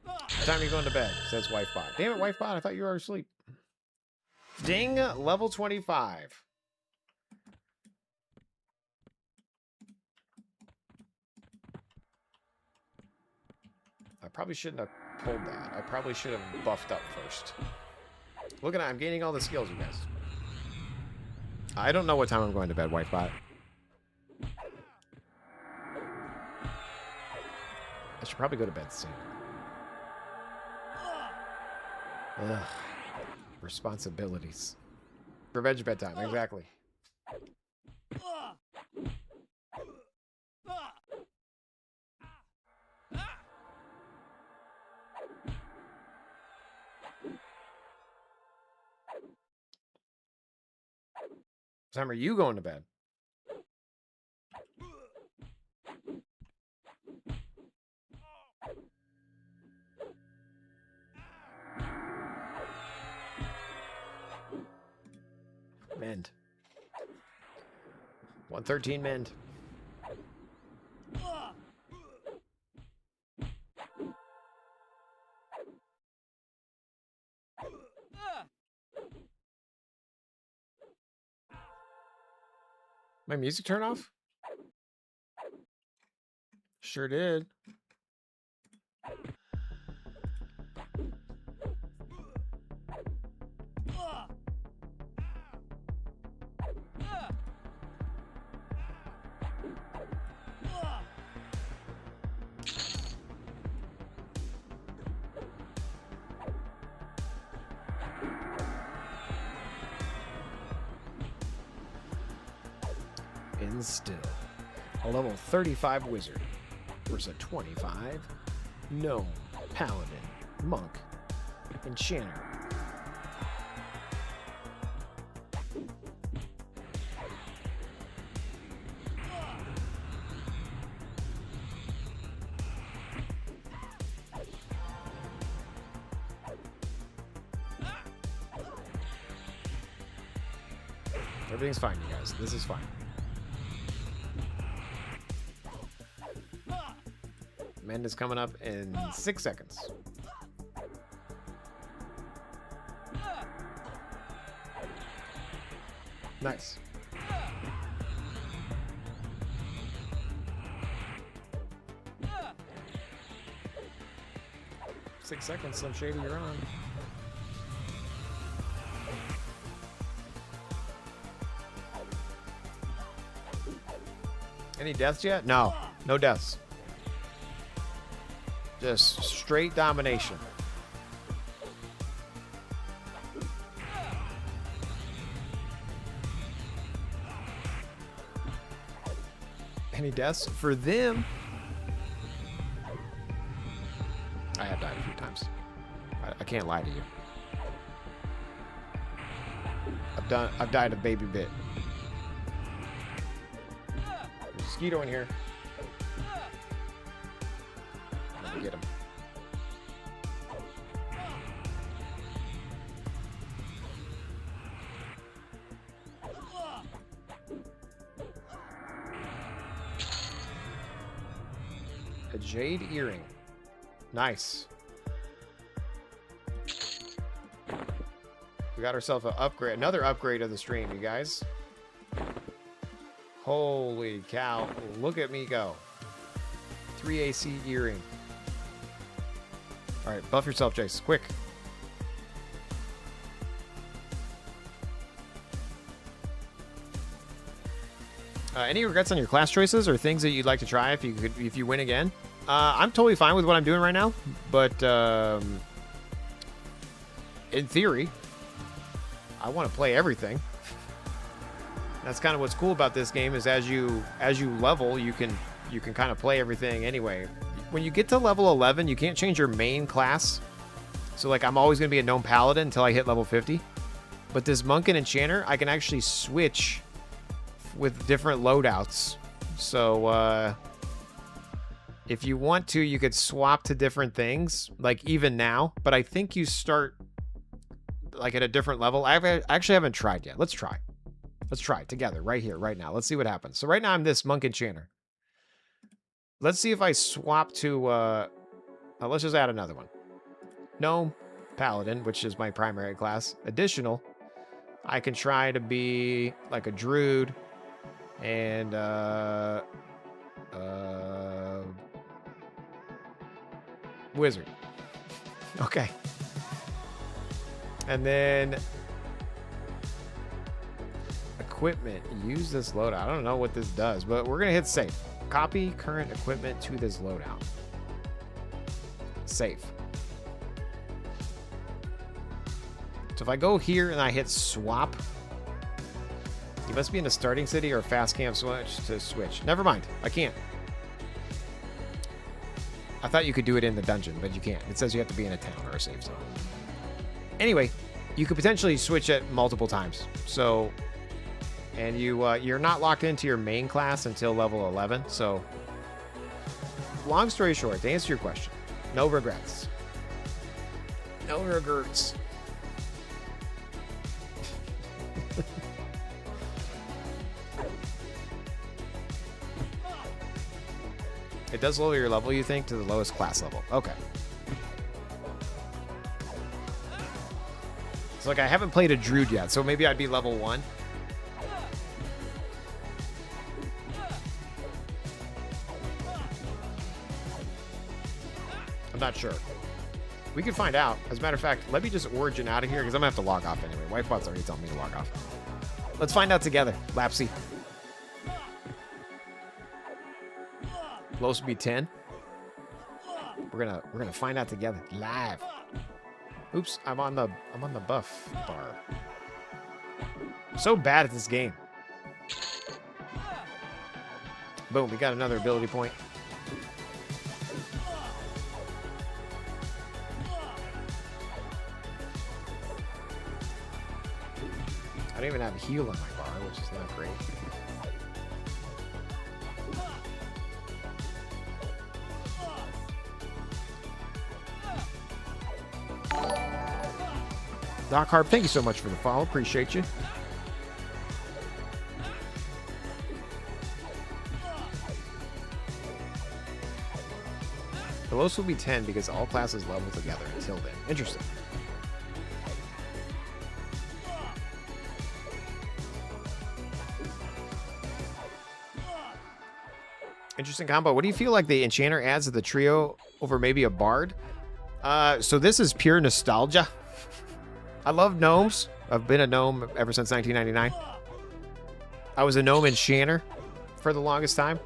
What time are you going to bed? Says Wifebot. Damn it, Wifebot. I thought you were asleep. Ding, level 25. I probably shouldn't have pulled that. I probably should have buffed up first. Look at that. I'm gaining all the skills, you guys. I don't know what time I'm going to bed, Whitebot. I should probably go to bed soon. Ugh. Responsibilities. Revenge bedtime, exactly. What time are you going to bed? Mend. 113 mend. My music turn off? Sure did. And still, a level 35 wizard versus a 25 gnome, paladin, monk, enchanter. Everything's fine, you guys. This is fine. Mend is coming up in 6 seconds. Nice. Six seconds, Slim Shady, you're on. Any deaths yet? No. No deaths. Just straight domination. Any deaths? For them, I have died a few times. I can't lie to you. I've died a baby bit. There's a mosquito in here. Let me get him. A jade earring. Nice. We got ourselves an upgrade, another upgrade of the stream, you guys. Holy cow. Look at me go. 3 AC earring. Alright, buff yourself, Jace. Quick. Any regrets on your class choices or things that you'd like to try if you win again? I'm totally fine with what I'm doing right now, but in theory, I want to play everything. That's kind of what's cool about this game is as you level, you can kind of play everything anyway. When you get to level 11, you can't change your main class. So like I'm always going to be a Gnome Paladin until I hit level 50. But this Monk and Enchanter, I can actually switch with different loadouts. So if you want to, you could swap to different things, like even now. But I think you start like at a different level. I actually haven't tried yet. Let's try. Let's try it together right here, right now. Let's see what happens. So right now I'm this Monk Enchanter. Let's see if I swap to, let's just add another one. Gnome Paladin, which is my primary class. Additional, I can try to be like a Druid and, Wizard. Okay. And then equipment. Use this loadout. I don't know what this does, but we're going to hit save. Copy current equipment to this loadout. Save. So if I go here and I hit swap, you must be in a starting city or a fast camp switch to switch. Never mind. I can't. I thought you could do it in the dungeon, but you can't. It says you have to be in a town or a safe zone. Anyway, you could potentially switch it multiple times. So, and you're not locked into your main class until level 11. So, long story short, to answer your question, no regrets. No regrets. It does lower your level, you think, to the lowest class level. Okay. It's like I haven't played a druid yet, so maybe I'd be level 1. I'm not sure. We can find out. As a matter of fact, let me just origin out of here because I'm going to have to log off anyway. Wifebot's already telling me to log off. Let's find out together, Lapsy. Supposed to be 10. We're gonna find out together live. Oops, I'm on the buff bar. I'm so bad at this game. Boom, we got another ability point. I don't even have a heal on my bar, which is not great. Doc Harp, thank you so much for the follow. Appreciate you. The lowest will be 10 because all classes level together until then. Interesting. Interesting combo. What do you feel like the Enchanter adds to the trio over maybe a Bard? So this is pure nostalgia. I love gnomes. I've been a gnome ever since 1999. I was a gnome enchanter for the longest time.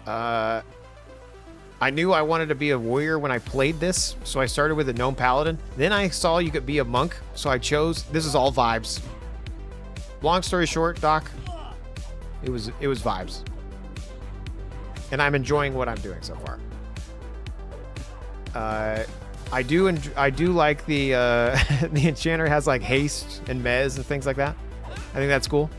I knew I wanted to be a warrior when I played this, so I started with a Gnome Paladin. Then I saw you could be a monk, so I chose. This is all vibes. Long story short, Doc, it was vibes, and I'm enjoying what I'm doing so far. I do like the the Enchanter has like haste and mez and things like that. I think that's cool.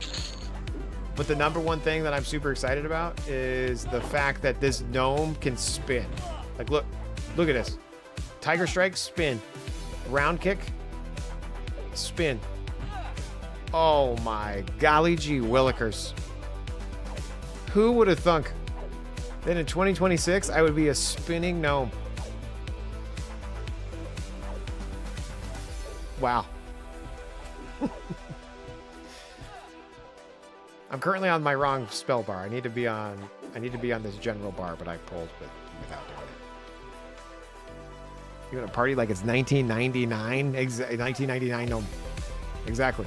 But the number one thing that I'm super excited about is the fact that this gnome can spin. Like look at this. Tiger Strike, spin. Round kick, spin. Oh my golly gee willikers. Who would have thunk that in 2026 I would be a spinning gnome? Wow. I'm currently on my wrong spell bar. I need to be on this general bar, but I pulled without doing it. You want to party like it's 1999? 1999 gnome. Exactly.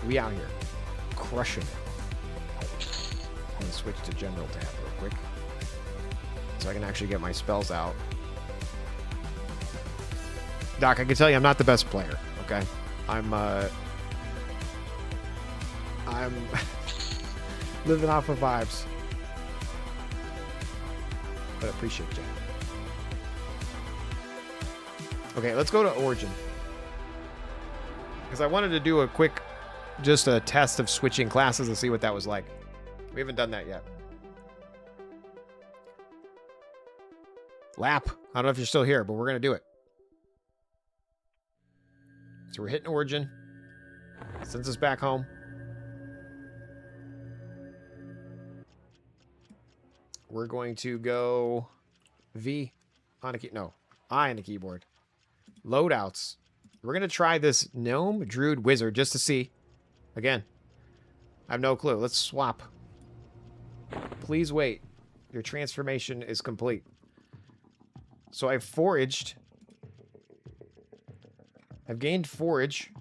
We out here crushing it. I'm gonna switch to general tab real quick so I can actually get my spells out. Doc, I can tell you I'm not the best player, okay? I'm living off of vibes. But I appreciate you. Okay, let's go to Origin. Because I wanted to do a quick, just a test of switching classes and see what that was like. We haven't done that yet. Lap. I don't know if you're still here, but we're going to do it. So we're hitting Origin. Sends us back home. We're going to go V on a key. No, I on the keyboard. Loadouts. We're going to try this Gnome Druid Wizard just to see. Again, I have no clue. Let's swap. Please wait. Your transformation is complete. So I've foraged I've gained Forage.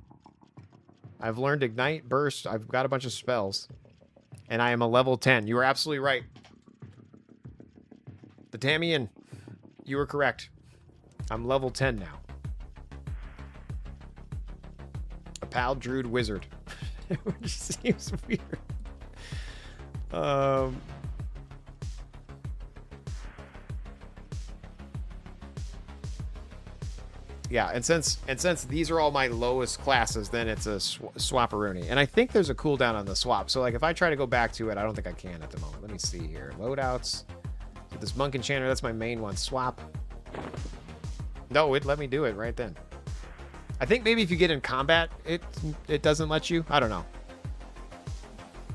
I've learned Ignite, Burst. I've got a bunch of spells. And I am a level 10. You are absolutely right. The Tamian, you were correct. I'm level 10 now. A Pal Druid Wizard. Which seems weird. Yeah, and since these are all my lowest classes, then it's a swapperoonie. And I think there's a cooldown on the swap. So like if I try to go back to it, I don't think I can at the moment. Let me see here. Loadouts. So this Monk Enchanter, that's my main one. Swap. No, it let me do it right then. I think maybe if you get in combat, it doesn't let you. I don't know.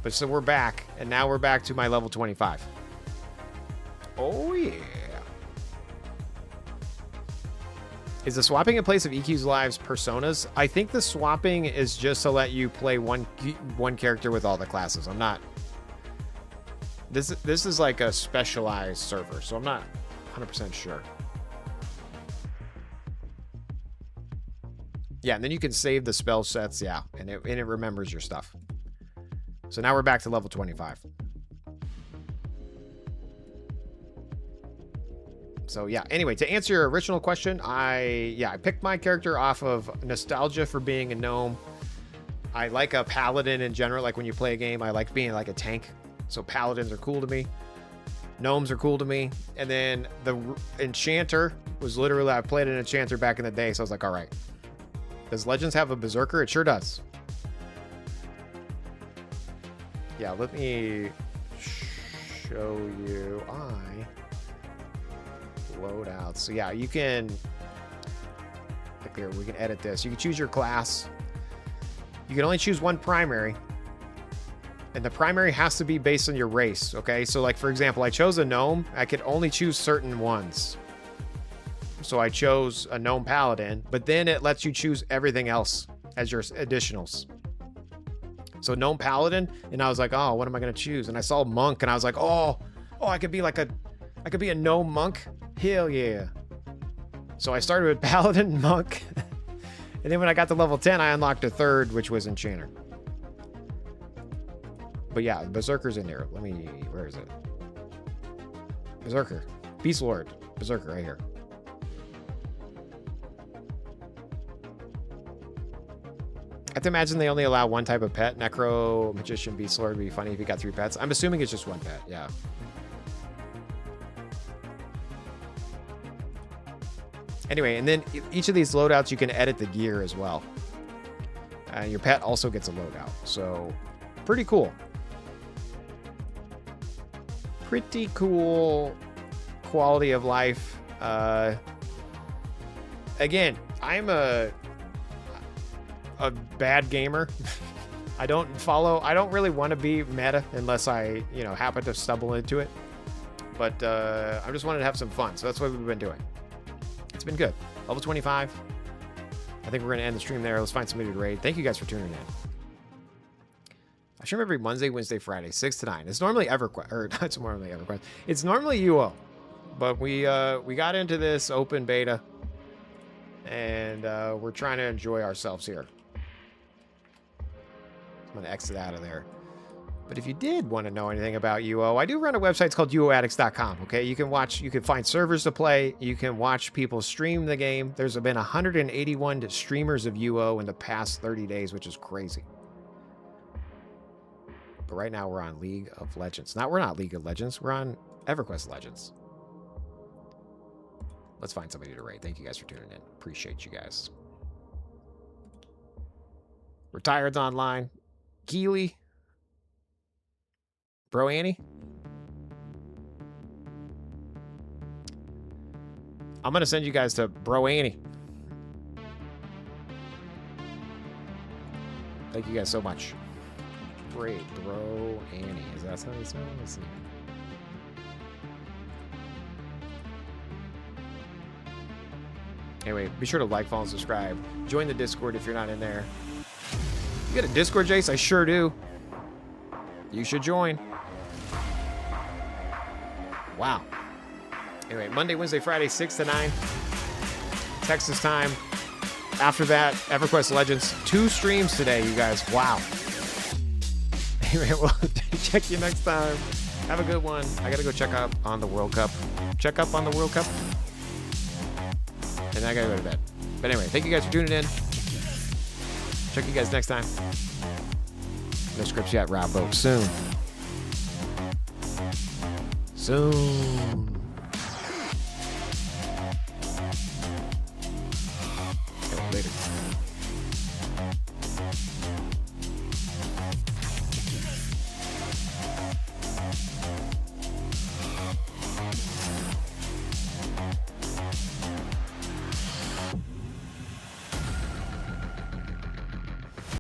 But so we're back, and now we're back to my level 25. Oh yeah. Is the swapping in place of EQ's lives personas? I think the swapping is just to let you play one character with all the classes. I'm not. This is like a specialized server, so I'm not 100% sure. Yeah, and then you can save the spell sets, yeah, and it remembers your stuff. So now we're back to level 25. So yeah, anyway, to answer your original question, I picked my character off of nostalgia for being a gnome. I like a paladin in general. Like when you play a game, I like being like a tank. So paladins are cool to me. Gnomes are cool to me. And then the Enchanter was literally, I played an Enchanter back in the day. So I was like, all right. Does Legends have a Berserker? It sure does. Yeah, let me show you. Load out. So yeah, you can click here. We can edit this. You can choose your class. You can only choose one primary, and the primary has to be based on your race. Okay, so like for example, I chose a gnome. I could only choose certain ones. So I chose a Gnome Paladin, but then it lets you choose everything else as your additionals. So Gnome Paladin, and I was like, oh, what am I gonna choose? And I saw Monk, and I was like, oh, I could be a Gnome Monk. Hell yeah. So I started with Paladin and Monk. And then when I got to level 10, I unlocked a third, which was Enchanter. But yeah, Berserker's in there. Where is it? Berserker. Beast Lord. Berserker right here. I have to imagine they only allow one type of pet. Necro, Magician, Beast Lord would be funny if you got 3 pets. I'm assuming it's just one pet, yeah. Anyway, and then each of these loadouts, you can edit the gear as well. Your pet also gets a loadout. So, pretty cool. Pretty cool quality of life. Again, I'm a bad gamer. I don't really want to be meta unless I, happen to stumble into it. But I just wanted to have some fun. So that's what we've been doing. It's been good. Level 25. I think we're going to end the stream there. Let's find somebody to raid. Thank you guys for tuning in. I stream every Monday, Wednesday, Friday, 6 to 9. It's normally EverQuest, or not normally EverQuest. It's normally UO. But we got into this open beta, and we're trying to enjoy ourselves here. I'm going to exit out of there. But if you did want to know anything about UO, I do run a website. It's called uoaddicts.com. Okay, you can find servers to play. You can watch people stream the game. There's been 181 streamers of UO in the past 30 days, which is crazy. But right now we're on League of Legends. We're not League of Legends. We're on EverQuest Legends. Let's find somebody to raid. Thank you guys for tuning in. Appreciate you guys. Retired's online. Keely. Bro Annie? I'm going to send you guys to Bro Annie. Thank you guys so much. Great. Bro Annie. Is that how you spell it? Let's see. Anyway, be sure to like, follow, and subscribe. Join the Discord if you're not in there. You got a Discord, Jace? I sure do. You should join. Wow. Anyway, Monday, Wednesday, Friday, 6 to 9. Texas time. After that, EverQuest Legends. 2 streams today, you guys. Wow. Anyway, we'll check you next time. Have a good one. I gotta go check up on the World Cup. Check up on the World Cup. And I gotta go to bed. But anyway, thank you guys for tuning in. Check you guys next time. No scripts yet, Rob. Vote soon. Soon.